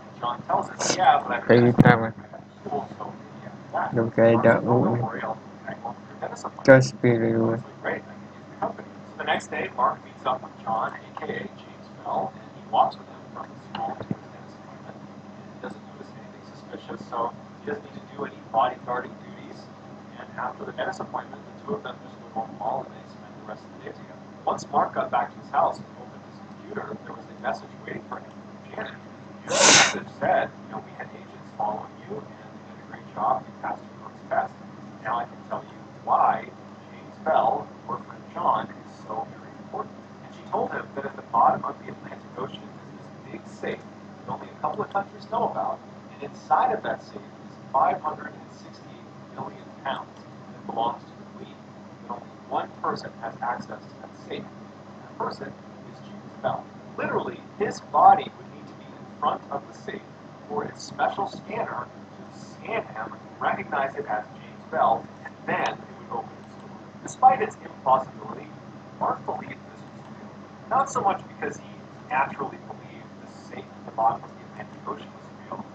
And John tells him, yeah, but I Kayu hitam I lah. have school, so maybe after that. Dia pakai Mark dark says, oh, wood don't ni. worry, I'll hang on to your dentist appointment. Kau spray dulu. It's like, great, I can use the company. So the next day, Mark meets up with John, aka James Bell, and he walks with him from the school to his dentist appointment. And he doesn't notice anything suspicious, so he doesn't need to do any bodyguarding duties. And after the dentist appointment, the two of them just go home all and they spend the rest of the day together. Once Mark got back to his house and opened his computer, there was a message waiting for him from Janet. The message said, you know, we had agents following you, and you did a great job. You passed your first test. Now I can tell you why James Bell, your friend John, is so very important. And she told him that at the bottom of the Atlantic Ocean is this big safe that only a couple of countries know about, and inside of that safe is 568 million pounds that belongs to the Queen. But only one person has access to that safe, and that person is James Bell. Literally, his body would need to be in front of the safe for its special scanner to scan him, recognize it as James Bell, and then it would open its door. Despite its implausibility, Mark believed this was real. Not so much because he naturally believed the safe at the bottom of the Atlantic Ocean was real,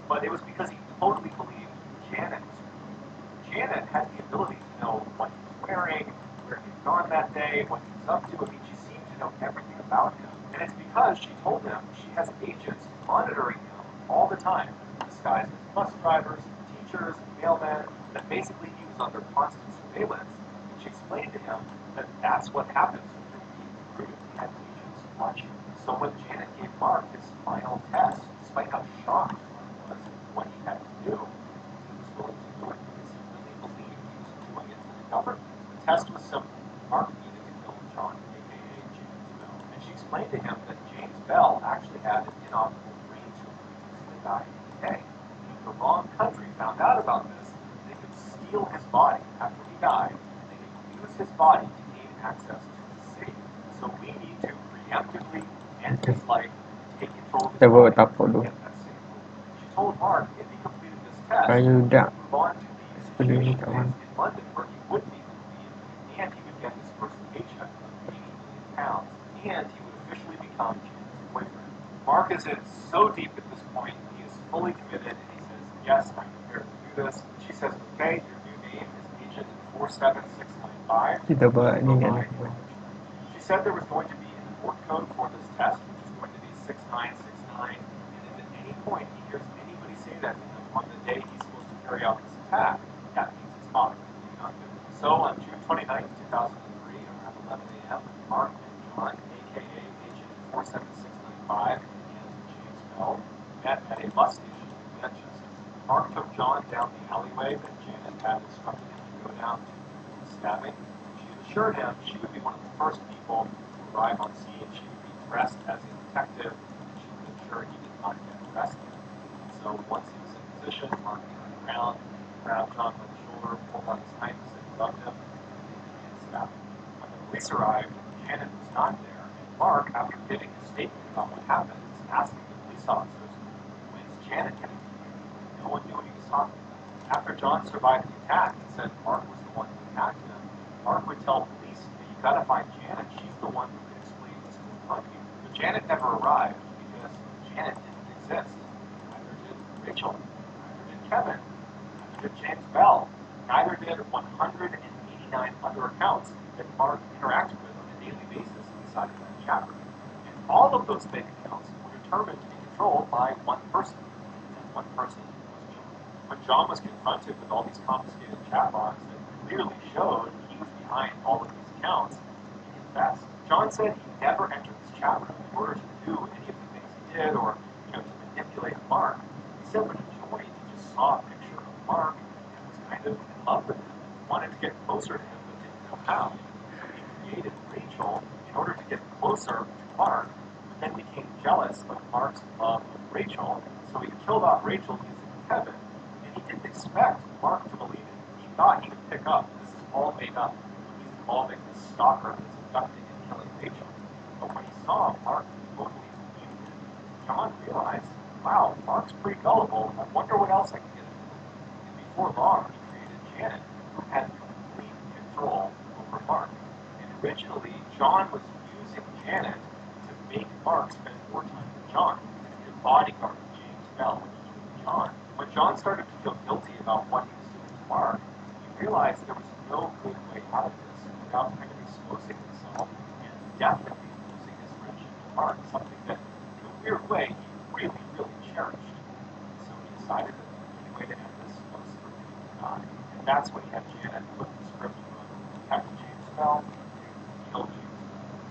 but it was because he totally believed Janet was real. Janet had the ability to know what he was wearing, where he had gone that day, what he was up to. I mean, she seemed to know everything about him. And it's because she told him she has agents monitoring him all the time, disguised as bus drivers, teachers, mailmen, that basically he was under constant surveillance. And she explained to him that that's what happens when you're being recruited. He had agents watching. So when Janet gave Mark his final test, despite how shocked Mark was at what he had to do, he was willing to do it because he really believed he was doing it for the government. The test was simple. Mark needed to kill John, aka James Bell. And she explained to him that James Bell actually had an inoperable brain tumor and would die any day. And if the wrong country found out about this, they could steal his body after he died, and they could use his body to gain access to his safe. So we need to preemptively end his life and take control of his Coba body tak and dulu. get that safe. She told Mark if he completed this test, Kalau he dah would move on to the Boleh institution kat mana? in London where he wouldn't even leave, and he would get his first paycheck of £80 million, and he would officially become Janet's boyfriend. Mark is in so deep at this point, he is fully committed, and he says, yes, I'm prepared to do this. She says, okay, your new name is Agent 47695. kita buat ni Go kat by depan. She said there was going to be an abort code for this test, which is going to be 6969, and if at any point he hears anybody say that to him on the day he's supposed to carry out this attack, that means it's hot. Not good. So on June 29th, 2003, around 11 a.m., Mark and John, aka Agent 47695, and James Bell, met at a bus station in Manchester. Mark took John down the alleyway that Janet had instructed him to go down to avoid stabbing. She assured him she would be one of the first people to arrive on scene. She would be dressed as a detective, and she would ensure he did not get arrested. So once he was in position, Mark turned around, grabbed John by the shoulder, pulled out his knife, said he loved him, and they began stabbing. When the police arrived, Janet was not there, and Mark, after giving his statement about what happened, was asking the police officers, when's Janet getting here? No one knew what he was talking about. After John survived the attack and said Mark was the one who attacked him, Mark would tell police that you gotta find Janet, she's the one who can explain what's going on here. But Janet never arrived because Janet didn't exist. Neither did Rachel, neither did Kevin, neither did James Bell, neither did 189 other accounts that Mark interacted with on a daily basis inside of that chat room. And all of those fake accounts were determined to be controlled by one person, and one person was John. When John was confronted with all these confiscated chat logs that clearly showed he was behind all of these accounts, he confessed. John said he never entered this chat room in order to do any of the things he did or to manipulate Mark. He said when he joined, he just saw a picture of Mark and was kind of in love with him and wanted to get closer to him but didn't know how. So he created Rachel in order to get closer to Mark, but then became jealous of Mark's love of Rachel, so he killed off Rachel using Kevin, and he didn't expect Mark to believe it. He thought he would pick up, this is all made up, he's involving this stalker that's abducting and killing Rachel. But when he saw Mark totally believed it, John realized, wow, Mark's pretty gullible, I wonder what else I can get him to do. And before long, he created Janet, who had complete control over Mark. And originally, John was using Janet to make Mark spend more time with John, to be a bodyguard of James Bell when he was John. When John started to feel guilty about what he was doing to Mark, he realized there was no good way out of this without kind of exposing himself and definitely losing his friendship with Mark, something that, in a weird way, he really, really cherished. So he decided that the only way to end this was for him to die. And that's when he had Janet flip the script from Detective James Bell to kill James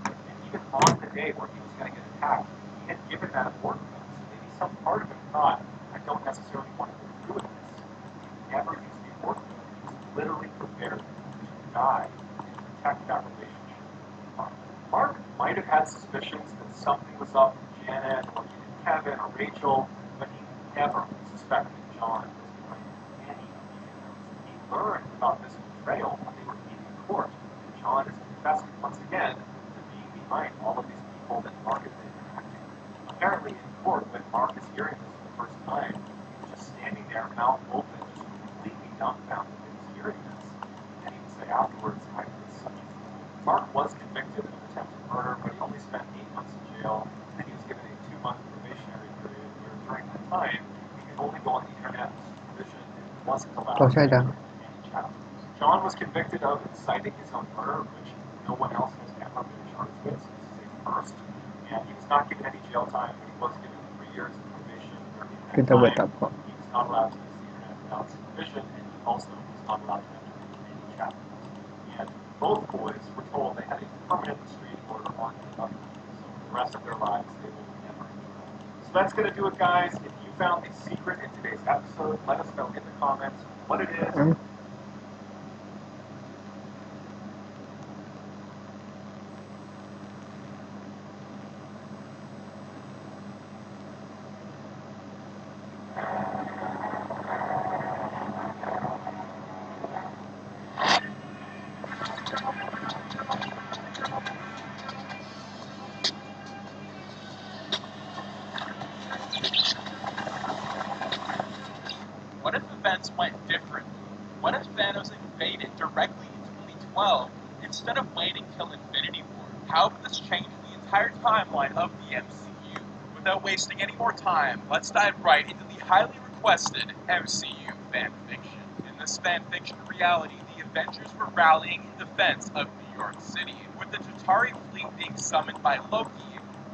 Bell. And even on the day where he was going to get attacked, he had given that abort code. So maybe some part of him thought, I don't necessarily want to go through with this. He never used the abort code. He was literally prepared to die and protect that relationship with Mark. Mark might have had suspicions that something was up with Janet or even Kevin or Rachel, but he never suspected John was behind any of these events. He learned about this betrayal when they were meeting in court, and John is confessing once again to being behind all of these people that Mark has been interacting with. Apparently in court, when Mark is hearing this for the first time, he was just standing there, mouth open, just completely dumbfounded that he's hearing this. And he would say afterwards, I was such a fool. Mark was convicted of attempted murder, but he only spent 8 months in jail, and then he was given a 2-month probationary period where during that time, he could only go on the internet with supervision and wasn't allowed Oh, to saya dah. enter any chat rooms. John was convicted of inciting his own murder, which no one else has ever been charged with, so this is a first. And he was not given any jail time, but he was given 3 years of probation, where in that Kita buat time, apa? he was not allowed to use the internet without supervision, and he also was not allowed to enter any chat rooms. And both boys were told they had a permanent restraining order on them. So the rest of their lives they will never know. So that's going to do it, guys. If you found a secret in today's episode, let us know in the comments what it is. What if events went differently? What if Thanos invaded directly in 2012 instead of waiting till Infinity War? How would this change the entire timeline of the MCU? Without wasting any more time, let's dive right into the highly requested MCU fanfiction. In this fanfiction reality, the Avengers were rallying in defense of New York City, with the Chitauri fleet being summoned by Loki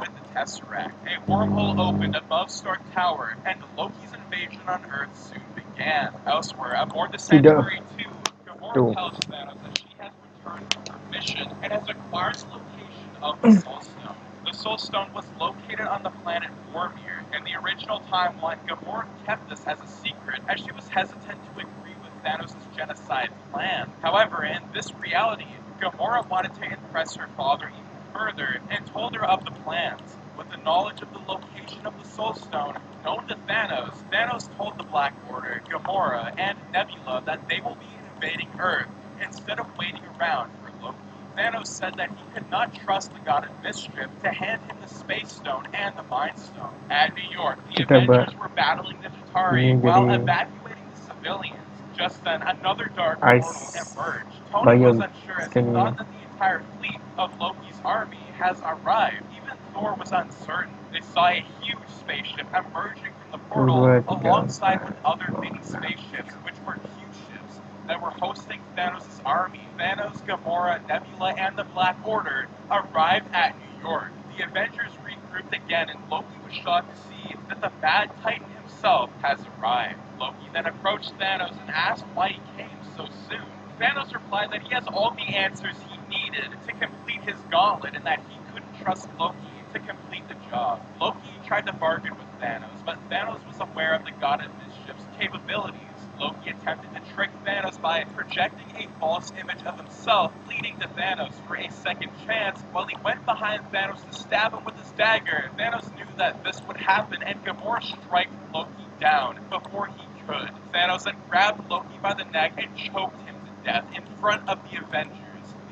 with the Tesseract. A wormhole opened above Stark Tower, and Loki's invasion on Earth soon began. Elsewhere, aboard the Centauri 2, Gamora tells Thanos that she has returned from her mission and has acquired the location of the Soul Stone. The Soul Stone was located on the planet Vormir. In the original timeline, Gamora kept this as a secret as she was hesitant to agree with Thanos' genocide plan. However, in this reality, Gamora wanted to impress her father even further and told her of the plans. With the knowledge of the location of the Soul Stone known to Thanos, Thanos told the Black Order, Gamora, and Nebula that they will be invading Earth instead of waiting around for Loki. Thanos said that he could not trust the God of Mischief to hand him the Space Stone and the Mind Stone. At New York, the Avengers were battling the Chitauri while evacuating the civilians. Just then, another dark portal emerged. Tony was unsure as he thought that the entire fleet of Loki's army has arrived. Even Thor was uncertain. They saw a huge spaceship emerging from the portal alongside with other mini spaceships, which were huge ships that were hosting Thanos' army. Thanos, Gamora, Nebula, and the Black Order arrived at New York. The Avengers regrouped again, and Loki was shocked to see that the Mad Titan himself has arrived. Loki then approached Thanos and asked why he came so soon. Thanos replied that he has all the answers he needed to complete his gauntlet and that he couldn't trust Loki to complete the job. Loki tried to bargain with Thanos, but Thanos was aware of the God of Mischief's capabilities. Loki attempted to trick Thanos by projecting a false image of himself, pleading to Thanos for a second chance. While he went behind Thanos to stab him with his dagger, Thanos knew that this would happen and Gamora struck Loki down before he could. Thanos then grabbed Loki by the neck and choked him to death in front of the Avengers.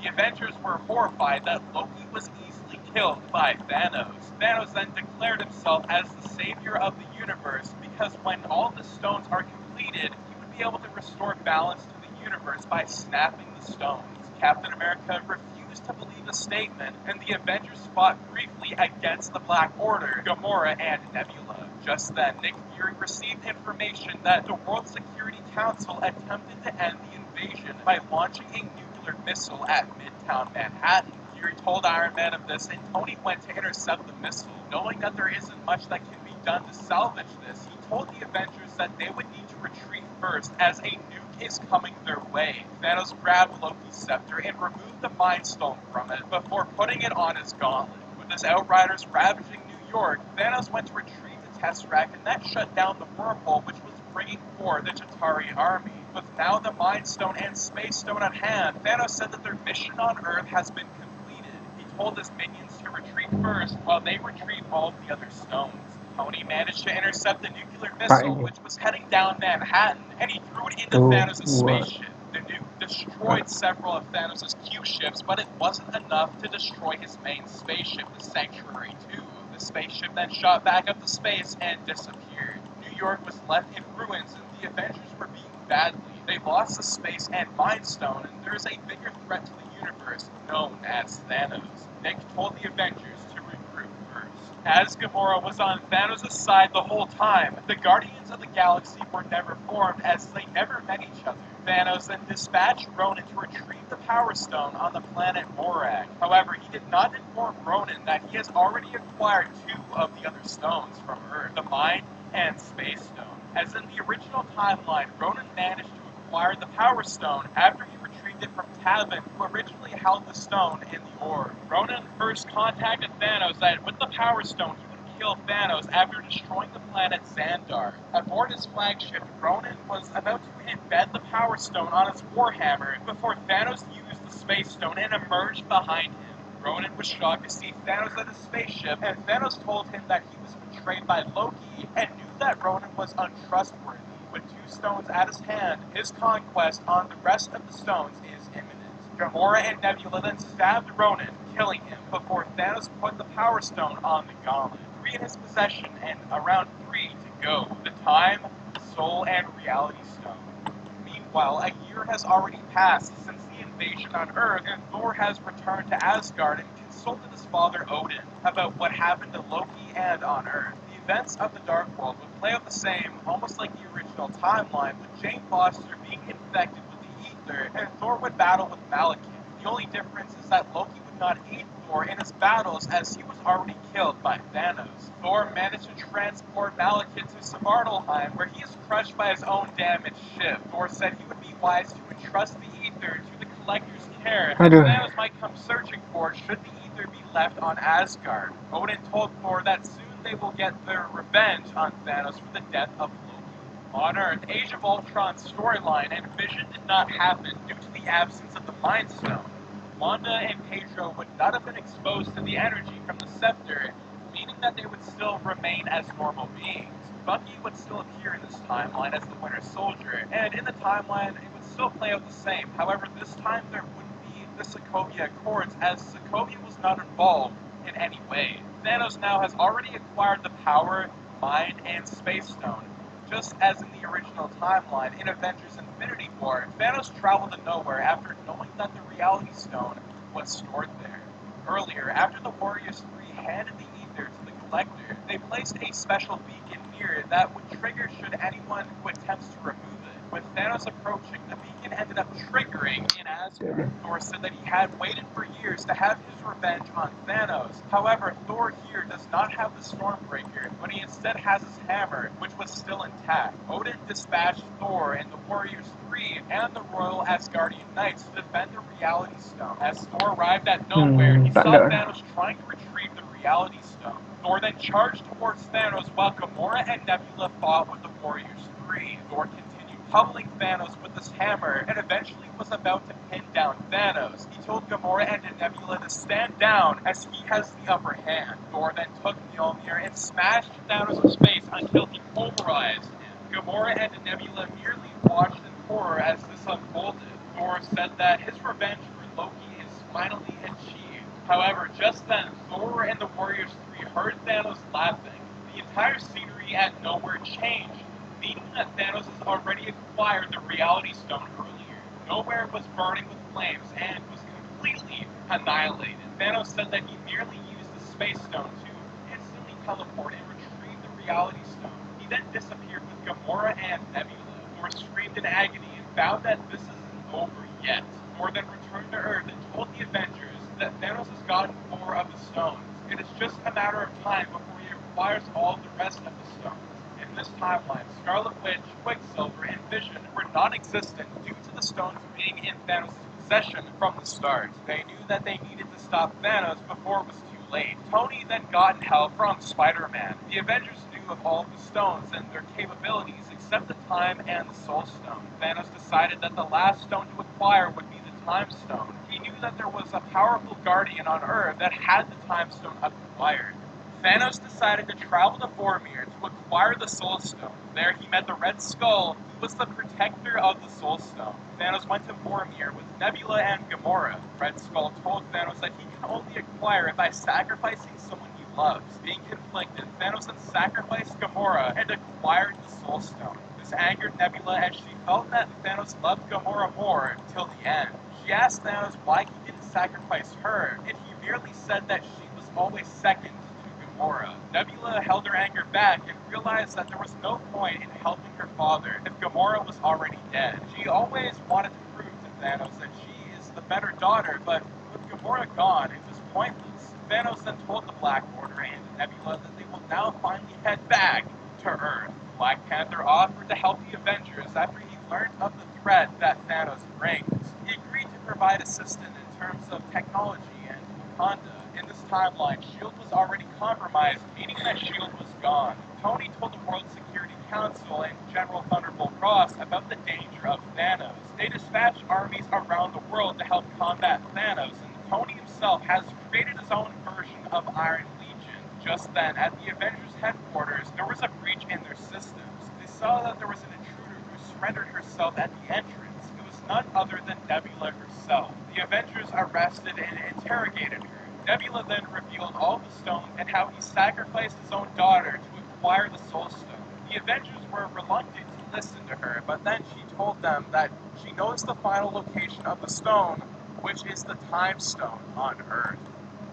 The Avengers were horrified that Loki was easily killed by Thanos. Thanos then declared himself as the savior of the universe because when all the stones are completed, he would be able to restore balance to the universe by snapping the stones. Captain America refused to believe the statement, and the Avengers fought briefly against the Black Order, Gamora, and Nebula. Just then, Nick Fury received information that the World Security Council attempted to end the invasion by launching a nuclear missile at Midtown Manhattan. Fury told Iron Man of this, and Tony went to intercept the missile. Knowing that there isn't much that can be done to salvage this, he told the Avengers that they would need to retreat first, as a nuke is coming their way. Thanos grabbed Loki's scepter and removed the Mind Stone from it before putting it on his gauntlet. With his Outriders ravaging New York, Thanos went to retrieve the Tesseract, and that shut down the wormhole which was bringing forth the Chitauri army. With now the Mind Stone and Space Stone at hand, Thanos said that their mission on Earth has been completed. He told his minions to retreat first while they retrieve all of the other stones. Tony managed to intercept the nuclear missile which was heading down Manhattan, and he threw it into Thanos' spaceship. The nuke destroyed several of Thanos' Q-ships, but it wasn't enough to destroy his main spaceship, the Sanctuary 2. The spaceship then shot back up to space and disappeared. New York was left in ruins, and the Avengers were beaten badly. They lost the Space and Mind Stone, and there is a bigger threat to the universe known as Thanos. Nick told the Avengers to regroup first. As Gamora was on Thanos' side the whole time, the Guardians of the Galaxy were never formed as they never met each other. Thanos then dispatched Ronan to retrieve the Power Stone on the planet Morag. However, he did not inform Ronan that he has already acquired 2 of the other stones from Earth, the Mind and Space Stone. As in the original timeline, Ronan managed to acquire the Power Stone after he retrieved received it from Tavin, who originally held the stone in the orb. Ronan first contacted Thanos that with the Power Stone he would kill Thanos after destroying the planet Xandar. Aboard his flagship, Ronan was about to embed the Power Stone on his Warhammer before Thanos used the Space Stone and emerged behind him. Ronan was shocked to see Thanos at his spaceship, and Thanos told him that he was betrayed by Loki and knew that Ronan was untrustworthy. With 2 stones at his hand, his conquest on the rest of the stones is imminent. Gamora and Nebula then stabbed Ronan, killing him, before Thanos put the Power Stone on the gauntlet. 3 in his possession and around 3 to go. The Time, Soul, and Reality Stone. Meanwhile, a year has already passed since the invasion on Earth, and Thor has returned to Asgard and consulted his father Odin about what happened to Loki and on Earth. The events of the Dark World would play out the same, almost like the original timeline, with Jane Foster being infected with the Ether, and Thor would battle with Malekith. The only difference is that Loki would not aid Thor in his battles as he was already killed by Thanos. Thor managed to transport Malekith to Svartalfheim, where he is crushed by his own damaged ship. Thor said he would be wise to entrust the Ether to the Collector's care, as Thanos might come searching for it should the Ether be left on Asgard. Odin told Thor that soon they will get their revenge on Thanos for the death of Loki. On Earth, Age of Ultron's storyline and vision did not happen due to the absence of the Mind Stone. Wanda and Pedro would not have been exposed to the energy from the scepter, meaning that they would still remain as normal beings. Bucky would still appear in this timeline as the Winter Soldier, and in the timeline it would still play out the same. However, this time there wouldn't be the Sokovia Accords, as Sokovia was not involved in any way. Thanos now has already acquired the Power, Mind, and Space Stone. Just as in the original timeline in Avengers Infinity War, Thanos traveled to nowhere after knowing that the Reality Stone was stored there. Earlier, after the Warriors 3 handed the Ether to the Collector, they placed a special beacon near it that would trigger should anyone who attempts to remove it. With Thanos approaching, the beacon ended up triggering in Asgard. Thor said that he had waited for years to have his revenge on Thanos. However, Thor here does not have the Stormbreaker, but he instead has his hammer, which was still intact. Odin dispatched Thor and the Warriors 3 and the Royal Asgardian Knights to defend the Reality Stone. As Thor arrived at nowhere, he saw Thanos trying to retrieve the Reality Stone. Thor then charged towards Thanos while Gamora and Nebula fought with the Warriors 3. Thor continued pummeling Thanos with his hammer and eventually was about to pin down Thanos. He told Gamora and Nebula to stand down as he has the upper hand. Thor then took Mjolnir and smashed Thanos' face until he pulverized him. Gamora and Nebula merely watched in horror as this unfolded. Thor said that his revenge for Loki is finally achieved. However, just then, Thor and the Warriors 3 heard Thanos laughing. The entire scenery at nowhere changed, meaning that Thanos has already acquired the Reality Stone earlier. Nowhere was burning with flames and was completely annihilated. Thanos said that he merely used the Space Stone to instantly teleport and retrieve the Reality Stone. He then disappeared with Gamora and Nebula. Thor screamed in agony and vowed that this isn't over yet. Thor then returned to Earth and told the Avengers that Thanos has gotten 4 of the stones. It is just a matter of time before he acquires all the rest of the stones. In this timeline, Scarlet Witch, Quicksilver, and Vision were non-existent due to the stones being in Thanos' possession from the start. They knew that they needed to stop Thanos before it was too late. Tony then got help from Spider-Man. The Avengers knew of all the stones and their capabilities except the Time and the Soul Stone. Thanos decided that the last stone to acquire would be the Time Stone. He knew that there was a powerful Guardian on Earth that had the Time Stone acquired. Thanos decided to travel to Vormir to acquire the Soul Stone. There he met the Red Skull, who was the protector of the Soul Stone. Thanos went to Vormir with Nebula and Gamora. Red Skull told Thanos that he can only acquire it by sacrificing someone he loves. Being conflicted, Thanos then sacrificed Gamora and acquired the Soul Stone. This angered Nebula as she felt that Thanos loved Gamora more till the end. She asked Thanos why he didn't sacrifice her, and he merely said that she was always second to Gamora. Nebula held her anger back and realized that there was no point in helping her father if Gamora was already dead. She always wanted to prove to Thanos that she is the better daughter, but with Gamora gone, it was pointless. Thanos then told the Black Order and Nebula that they will now finally head back to Earth. Black Panther offered to help the Avengers after he learned of the threat that Thanos brings. He agreed provide assistance in terms of technology and Wakanda. In this timeline, S.H.I.E.L.D. was already compromised, meaning that S.H.I.E.L.D. was gone. Tony told the World Security Council and General Thunderbolt Ross about the danger of Thanos. They dispatched armies around the world to help combat Thanos, and Tony himself has created his own version of Iron Legion. Just then, at the Avengers headquarters, there was a breach in their systems. They saw that there was an intruder who surrendered herself at the entrance. It was none other than Nebula herself. The Avengers arrested and interrogated her. Nebula then revealed all the stones and how he sacrificed his own daughter to acquire the Soul Stone. The Avengers were reluctant to listen to her, but then she told them that she knows the final location of the stone, which is the Time Stone on Earth.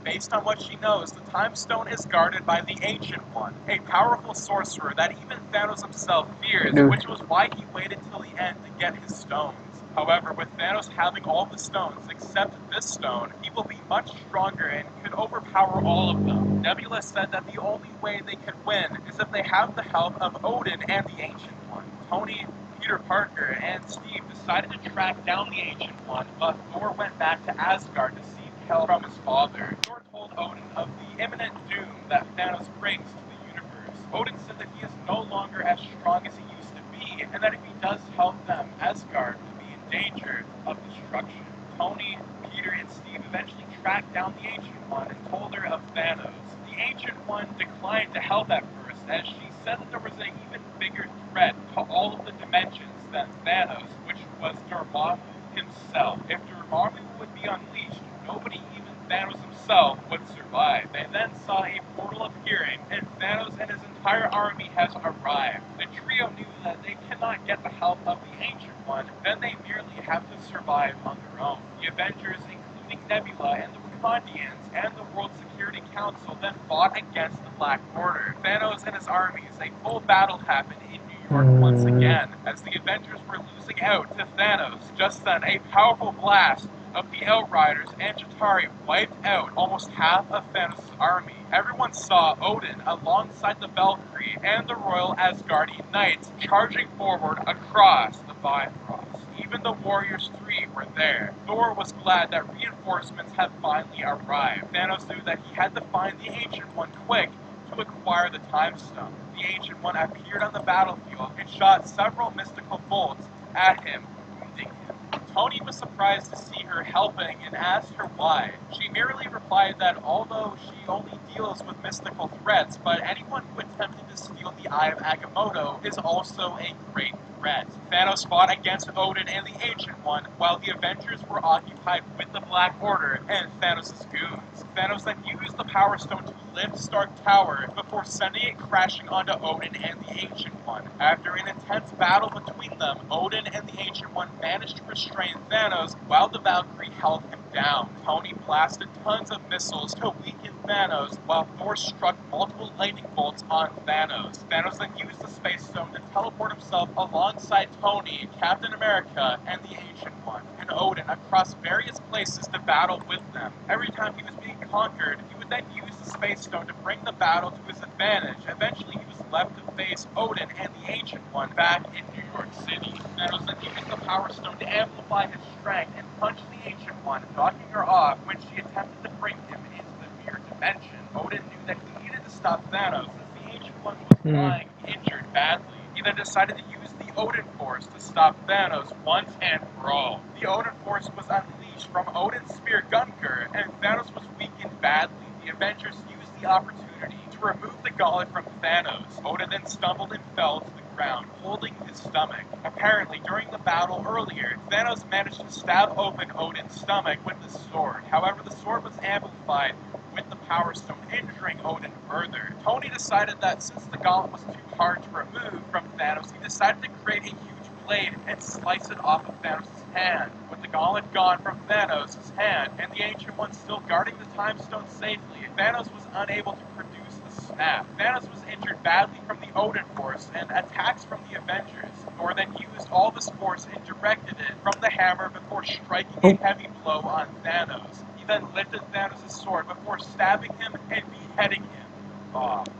Based on what she knows, the Time Stone is guarded by the Ancient One, a powerful sorcerer that even Thanos himself fears, which was why he waited till the end to get his stones. However, with Thanos having all the stones except this stone, he will be much stronger and could overpower all of them. Nebula said that the only way they could win is if they have the help of Odin and the Ancient One. Tony, Peter Parker, and Steve decided to track down the Ancient One, but Thor went back to Asgard to seek help from his father. Thor told Odin of the imminent doom that Thanos brings to the universe. Odin said that he is no longer as strong as he used to be, and that if he does help them, Asgard will be in danger of destruction. Tony, Peter, and Steve eventually tracked down the Ancient One and told her of Thanos. The Ancient One declined to help at first, as she said that there was an even bigger threat to all of the dimensions than Thanos, which was Dormammu himself. If Dormammu would be unleashed, nobody, even Thanos himself, would survive. They then saw a portal appearing, and Thanos and his entire army has arrived. The trio knew that they cannot get the help of the Ancient One, then they merely have to survive on their own. The Avengers, including Nebula and the Wakandians and the World Security Council, then fought against the Black Order. Thanos and his armies, a full battle happened in New York once again, as the Avengers were losing out to Thanos. Just then, a powerful blast of the Outriders and Chitauri wiped out almost half of Thanos' army. Everyone saw Odin alongside the Valkyrie and the Royal Asgardian Knights charging forward across the Bifrost. Even the Warriors 3 were there. Thor was glad that reinforcements had finally arrived. Thanos knew that he had to find the Ancient One quick to acquire the Time Stone. The Ancient One appeared on the battlefield and shot several mystical bolts at him, wounding him. Tony was surprised to see her helping and asked her why. She merely replied that although she only deals with mystical threats, but anyone who attempted to steal the Eye of Agamotto is also a great threat. Thanos fought against Odin and the Ancient One, while the Avengers were occupied with the Black Order and Thanos' goons. Thanos then used the Power Stone to lift Stark Tower before sending it crashing onto Odin and the Ancient One. After an intense battle between them, Odin and the Ancient One managed to restrain Thanos while the Valkyrie held him down. Tony blasted tons of missiles to weaken Thanos, while Thor struck multiple lightning bolts on Thanos. Thanos then used the Space Stone to teleport himself alongside Tony, Captain America, and the Ancient One, and Odin across various places to battle with them. Every time he was being conquered, he would then use the Space Stone to bring the battle to his advantage. Eventually, he was left to face Odin and the Ancient One back in New York City. Thanos then used the Power Stone to amplify his strength and punch the Ancient One, knocking her off when she attempted to bring him into the mirror dimension. Odin knew that he needed to stop Thanos, as the Ancient One was lying injured badly. He then decided to use the Odin Force to stop Thanos once and for all. The Odin Force was unleashed from Odin's spear Gunker, and Thanos was weakened badly. The Avengers used the opportunity to remove the gauntlet from Thanos. Odin then stumbled and fell to the ground, holding his stomach. Apparently, during the battle earlier, Thanos managed to stab open Odin's stomach with his sword. However, the sword was amplified with the Power Stone, injuring Odin further. Tony decided that since the gauntlet was too hard to remove from Thanos, he decided to create a huge blade and slice it off of Thanos' hand. With the gauntlet gone from Thanos' hand, and the Ancient One still guarding the Time Stone safely, Thanos was unable to produce the snap. Thanos was injured badly from the Odin Force and attacks from the Avengers. Thor then used all this force and directed it from the hammer before striking a heavy blow on Thanos. He then lifted Thanos' sword before stabbing him and beheading him.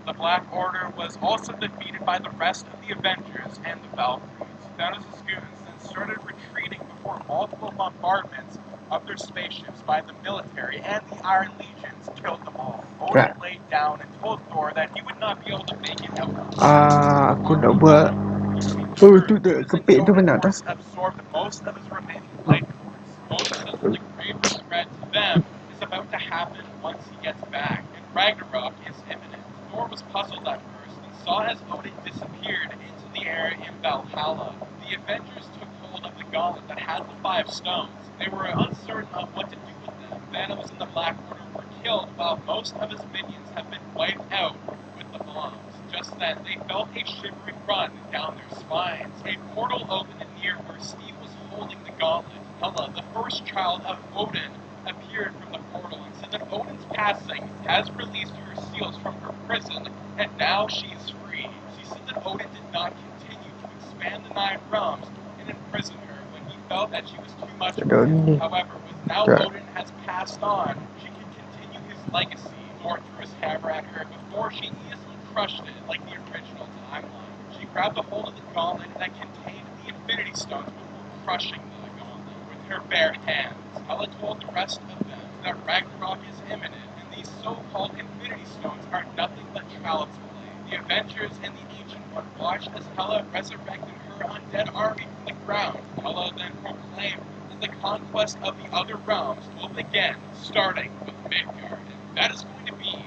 The Black Order was also defeated by the rest of the Avengers and the Valkyries. Thanos' goons then started retreating before multiple bombardments of their spaceships by the military, and the Iron Legions killed them all. Okay. Odin laid down and told Thor that he would not be able to make it out. Aku nak buat. Oh, tu dah kepit tu benar dah. Absorbed most of his remaining life force. Odin says that the gravest threat to them is about to happen once he gets back, and Ragnarok is imminent. Thor was puzzled at first and saw as Odin disappeared into the air in Valhalla. The Avengers took hold of the gauntlet that had the 5 stones. They were uncertain of what to do with them. Thanos and the Black Order were killed, while most of his minions have been wiped out with the bombs. Just then, they felt a shivering run down their spines. A portal opened near where Steve was holding the gauntlet. Hela, the first child of Odin, appeared from the portal and said that Odin's passing has released her seals from her prison, and now she is free. She said that Odin did not continue to expand the 9 realms and imprison her when he felt that she was too much for him. However, with now Odin has passed on, she can continue his legacy. Thor threw his hammer at her before she easily crushed it like the original timeline. She grabbed a hold of the gauntlet that contained the Infinity Stones before crushing the gauntlet with her bare hands. Hela told the rest of them that Ragnarok is imminent, and these so-called Infinity Stones are nothing but child's play. The Avengers and the Ancient One watched as Hela resurrected her undead army from the ground. Hela then proclaimed that the conquest of the other realms will begin, starting with Midgard. And that is going to be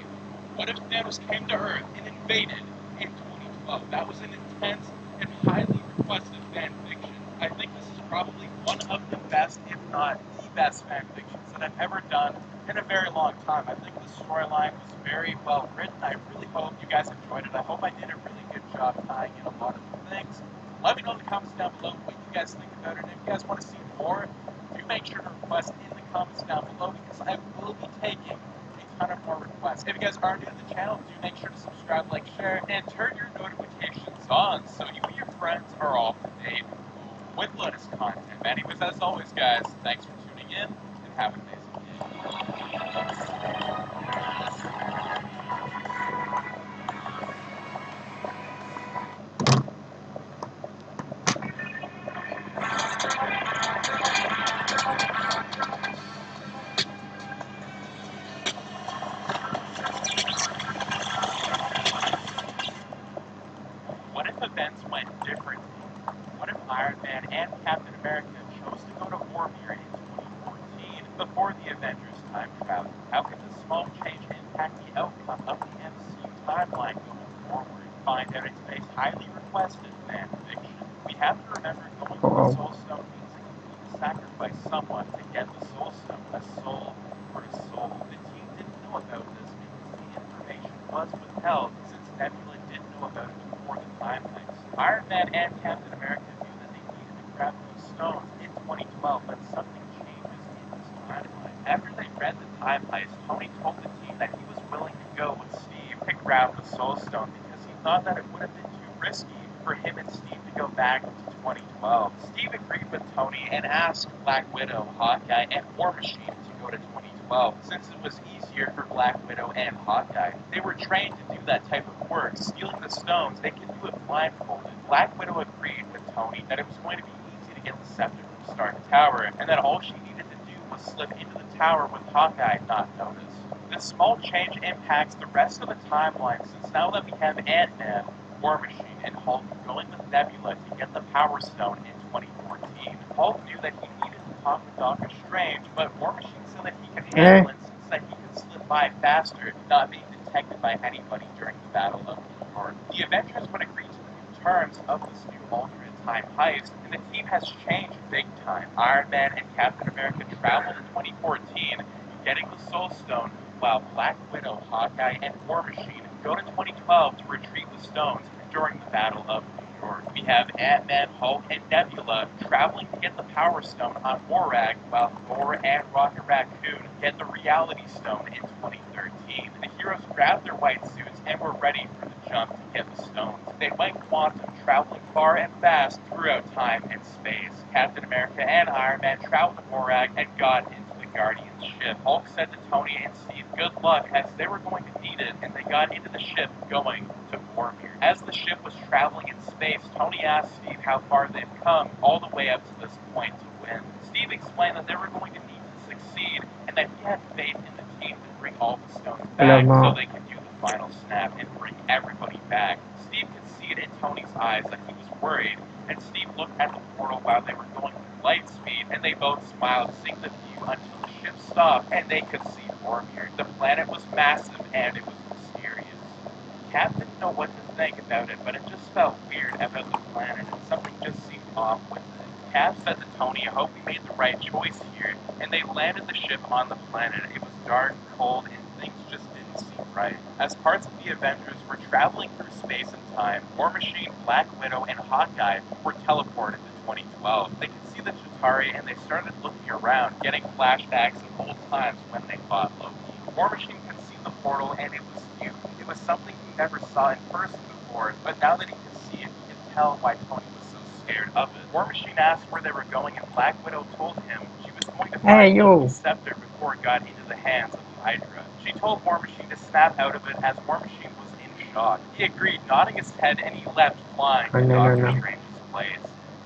what if Thanos came to Earth and invaded in 2012? That was an intense and highly requested fan fiction. I think this is probably one of the best, if not the best fan fictions that I've ever done in a very long time. I think the storyline was very well written. I really hope you guys enjoyed it. I hope I did a really good job tying in a lot of the things. Let me know in the comments down below what you guys think about it. And if you guys want to see more, do make sure to request in the comments down below, because I will be taking a ton of more requests. If you guys are new to the channel, do make sure to subscribe, like, share, and turn your notifications on so you and your friends are all up to date with latest content. Anyways, as always, guys, thanks for tuning in, and have an amazing day. What if events went differently? What if Iron Man and Captain America chose to go to Vormir in 2014 before the Avengers time travel? How could this small change impact the outcome of the MCU timeline going forward? Find out in today's highly requested fan fiction. We have to remember going to the Soul Stone means that you need to sacrifice someone to get the Soul Stone, a soul for a soul. The team didn't know about this because the information was withheld, since Nebula didn't know about it before the time heist. Iron Man and Captain America knew that they needed to grab those stones in 2012, but something changes in this timeline. After they read the time heist, Tony told the team that he was willing to go with Steve to grab the Soul Stone because he thought that it would have been too risky for him and Steve to go back to 2012. Steve agreed with Tony and asked Black Widow, Hawkeye, and War Machine to go to 2012, since it was easier for Black Widow and Hawkeye. They were trained to do that type of work, stealing the stones. They could do it blindfolded. Black Widow agreed with Tony that it was going to be easy to get the scepter from Stark Tower, and that all she needed to do was slip into the tower with Hawkeye not noticed. This small change impacts the rest of the timeline, since now that we have Ant-Man, War Machine, and Hulk going with Nebula to get the Power Stone in 2014. Hulk knew that he needed to talk with Doctor Strange, but War Machine said that he could handle it, since that he could slip by faster, not being detected by anybody during the Battle of New York. The Avengers would agree to the new terms of this new alternate time heist, and the team has changed big time. Iron Man and Captain America travel to 2014, getting the Soul Stone, while Black Widow, Hawkeye, and War Machine go to 2012 to retrieve the stones during the Battle of New York. We have Ant-Man, Hulk, and Nebula traveling to get the Power Stone on Morag, while Thor and Rocket Raccoon get the Reality Stone in 2013. The heroes grabbed their white suits and were ready for the jump to get the stones. They went quantum, traveling far and fast throughout time and space. Captain America and Iron Man traveled to Morag and got into the Guardian's ship. Hulk said to Tony and Steve good luck, as they were going to need it, and they got into the ship going to Vormir. As the ship was traveling in space, Tony asked Steve how far they've come all the way up to this point to win. Steve explained that they were going to need to succeed, and that he had faith in the team to bring all the stones back so they could do the final snap and bring everybody back. Steve could see it in Tony's eyes that he was worried, and Steve looked at the portal while they were going through light speed, and they both smiled, seeing the view until the ship stopped and they could see Vormir. The planet was massive and it was mysterious. Cap didn't know what to think about it, but it just felt weird about the planet, and something just seemed off with it. Cap said to Tony, "I hope we made the right choice here," and they landed the ship on the planet. It was dark, cold, and things just didn't seem right. As parts of the Avengers were traveling through space and time, War Machine, Black Widow, and Hawkeye were teleported to 2012. They could see the Chitauri, and they started looking around, getting flashbacks of old times when they fought Loki. War Machine could see the portal, and it was huge. It was something he never saw in person before, but now that he could see it, he could tell why Tony was so scared of it. War Machine asked where they were going, and Black Widow told him she was going to find Loki's scepter before it got into the hands of Hydra. She told War Machine to snap out of it as War Machine was in shock. He agreed, nodding his head, and he left flying to Doctor Strange's place.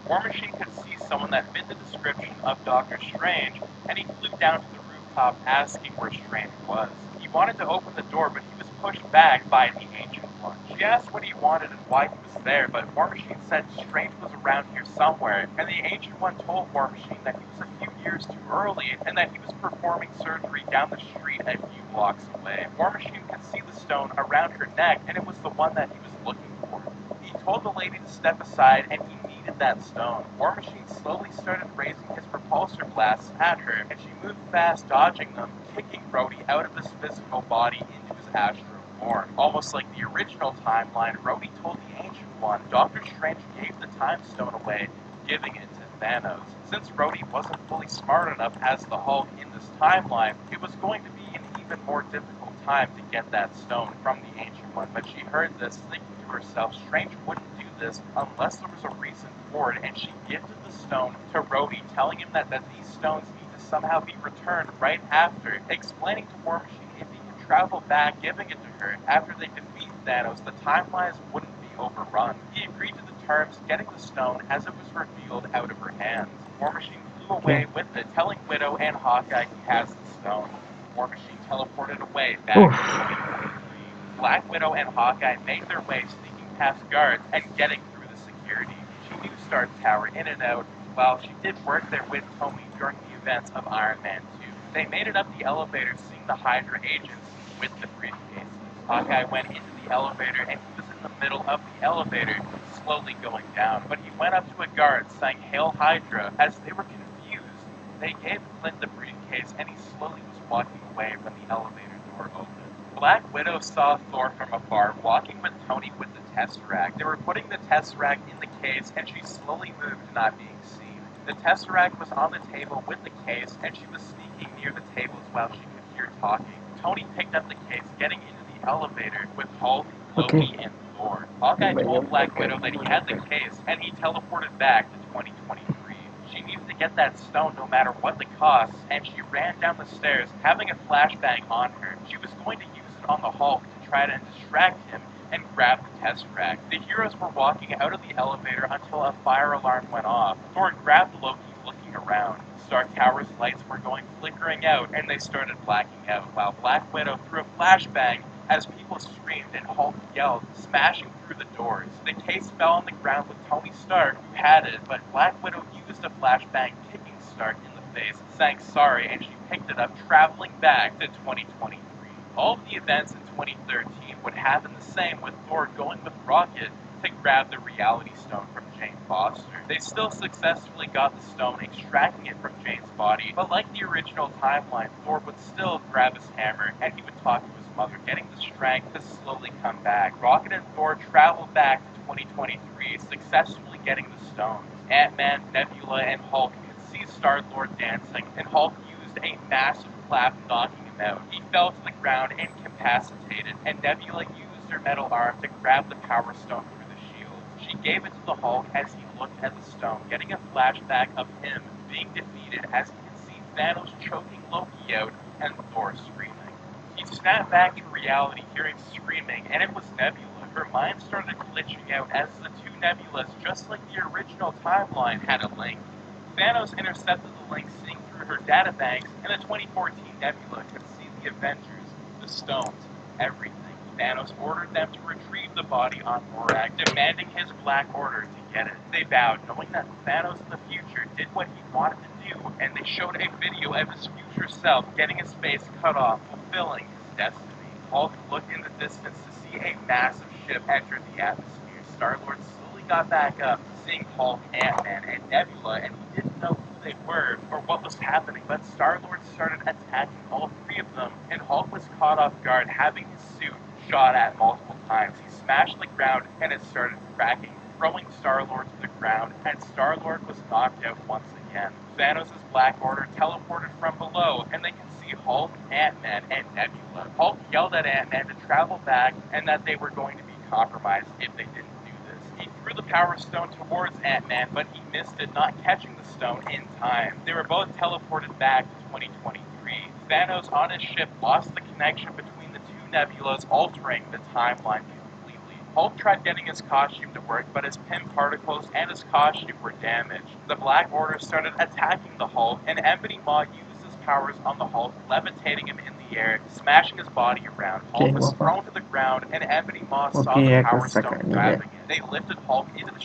War Machine could see someone that fit the description of Doctor Strange, and he flew down to the rooftop asking where Strange was. He wanted to open the door, but he was pushed back by the Ancient One. She asked what he wanted and why he was there, but War Machine said Strange was around here somewhere, and the Ancient One told War Machine that he was a few years too early, and that he was performing surgery down the street a few blocks away. War Machine could see the stone around her neck, and it was the one that he was looking for. He told the lady to step aside, and he needed that stone. War Machine slowly started raising his repulsor blasts at her, and she moved fast, dodging them, kicking Rhodey out of his physical body into his astral form. Almost like the original timeline, Rhodey told the Ancient One Doctor Strange gave the Time Stone away, giving it to Thanos. Since Rhodey wasn't fully smart enough as the Hulk in this timeline, it was going to be an even more difficult time to get that stone from the Ancient One, but she heard this, thinking to herself, Strange wouldn't do this unless there was a reason for it, and she gifted the stone to Rhodey, telling him that these stones need to somehow be returned right after, explaining to War Machine if he could travel back, giving it to her after they defeat Thanos, the timelines wouldn't be overrun. He agreed to the terms, getting the stone as it was revealed out of her hands. War Machine flew away with it, telling Widow and Hawkeye he has the stone. War Machine teleported away back to 2023. Black Widow and Hawkeye made their way, sneaking past guards and getting through the security. She knew Stark Tower in and out, while she did work there with Tony during the events of Iron Man 2. They made it up the elevator, seeing the Hydra agents with the briefcases. Hawkeye went into the elevator, and he was in the middle of the elevator, slowly going down. But he went up to a guard, saying, "Hail Hydra." As they were confused, they gave Clint the briefcase, and he slowly was walking away when the elevator door opened. Black Widow saw Thor from afar, walking with Tony with the Tesseract. They were putting the Tesseract in the case, and she slowly moved, not being seen. The Tesseract was on the table with the case, and she was sneaking near the tables while she could hear talking. Tony picked up the case, getting into the elevator with Hulk, Loki, and Thor. Hawkeye told Black Widow that he had the case, and he teleported back to 2023. She needed to get that stone no matter what the cost, and she ran down the stairs, having a flashbang on her. She was going to use it on the Hulk to try to distract him and grab the Tesseract. The heroes were walking out of the elevator until a fire alarm went off. Thor grabbed Loki, looking around. Stark Tower's lights were going flickering out, and they started blacking out, while Black Widow threw a flashbang as people screamed and Hulk yelled, smashing through the doors. The case fell on the ground with Tony Stark, who had it, but Black Widow used a flashbang, kicking Stark in the face, saying sorry, and she picked it up, traveling back to 2023. All of the events in 2013 would happen the same, with Thor going with Rocket to grab the Reality Stone from Jane Foster. They still successfully got the stone, extracting it from Jane's body, but like the original timeline, Thor would still grab his hammer, and he would talk to his mother, getting the strength to slowly come back. Rocket and Thor traveled back to 2023, successfully getting the stone. Ant-Man, Nebula, and Hulk could see Star-Lord dancing, and Hulk used a massive clap, knocking him out. He fell to the ground incapacitated, and Nebula used her metal arm to grab the Power Stone through the shield. She gave it to the Hulk as he looked at the stone, getting a flashback of him being defeated as he could see Thanos choking Loki out and Thor screaming. He snapped back to reality, hearing screaming, and it was Nebula. Her mind started glitching out as the two Nebulas, just like the original timeline, had a link. Thanos intercepted the link, seeing through through her databanks, and the 2014 Nebula could see the Avengers, the stones, everything. Thanos ordered them to retrieve the body on Morag, demanding his Black Order to get it. They bowed, knowing that Thanos in the future did what he wanted to do, and they showed a video of his future self getting his face cut off, fulfilling his destiny. Hulk looked in the distance to see a massive ship enter the atmosphere. Star-Lord slowly got back up, seeing Hulk, Ant-Man, and Nebula, and he didn't know who they were or what was happening, but Star-Lord started attacking all three of them, and Hulk was caught off guard, having his suit shot at multiple times. He smashed the ground, and it started cracking, throwing Star-Lord to the ground, and Star-Lord was knocked out once again. Thanos' Black Order teleported from below, and they could see Hulk, Ant-Man, and Nebula. Hulk yelled at Ant-Man to travel back, and that they were going to be compromised if they didn't do this. He threw the Power Stone towards Ant-Man, but he missed it, not catching the stone in time. They were both teleported back to 2023. Thanos on his ship lost the connection between the two nebulas, altering the timeline completely. Hulk tried getting his costume to work, but his Pym particles and his costume were damaged. The Black Order started attacking the Hulk, and Ebony Maw used his powers on the Hulk, levitating him in the air, smashing his body around. Hulk was thrown to the ground, and Ebony Maw saw the Power Stone grabbing it. They lifted Hulk into the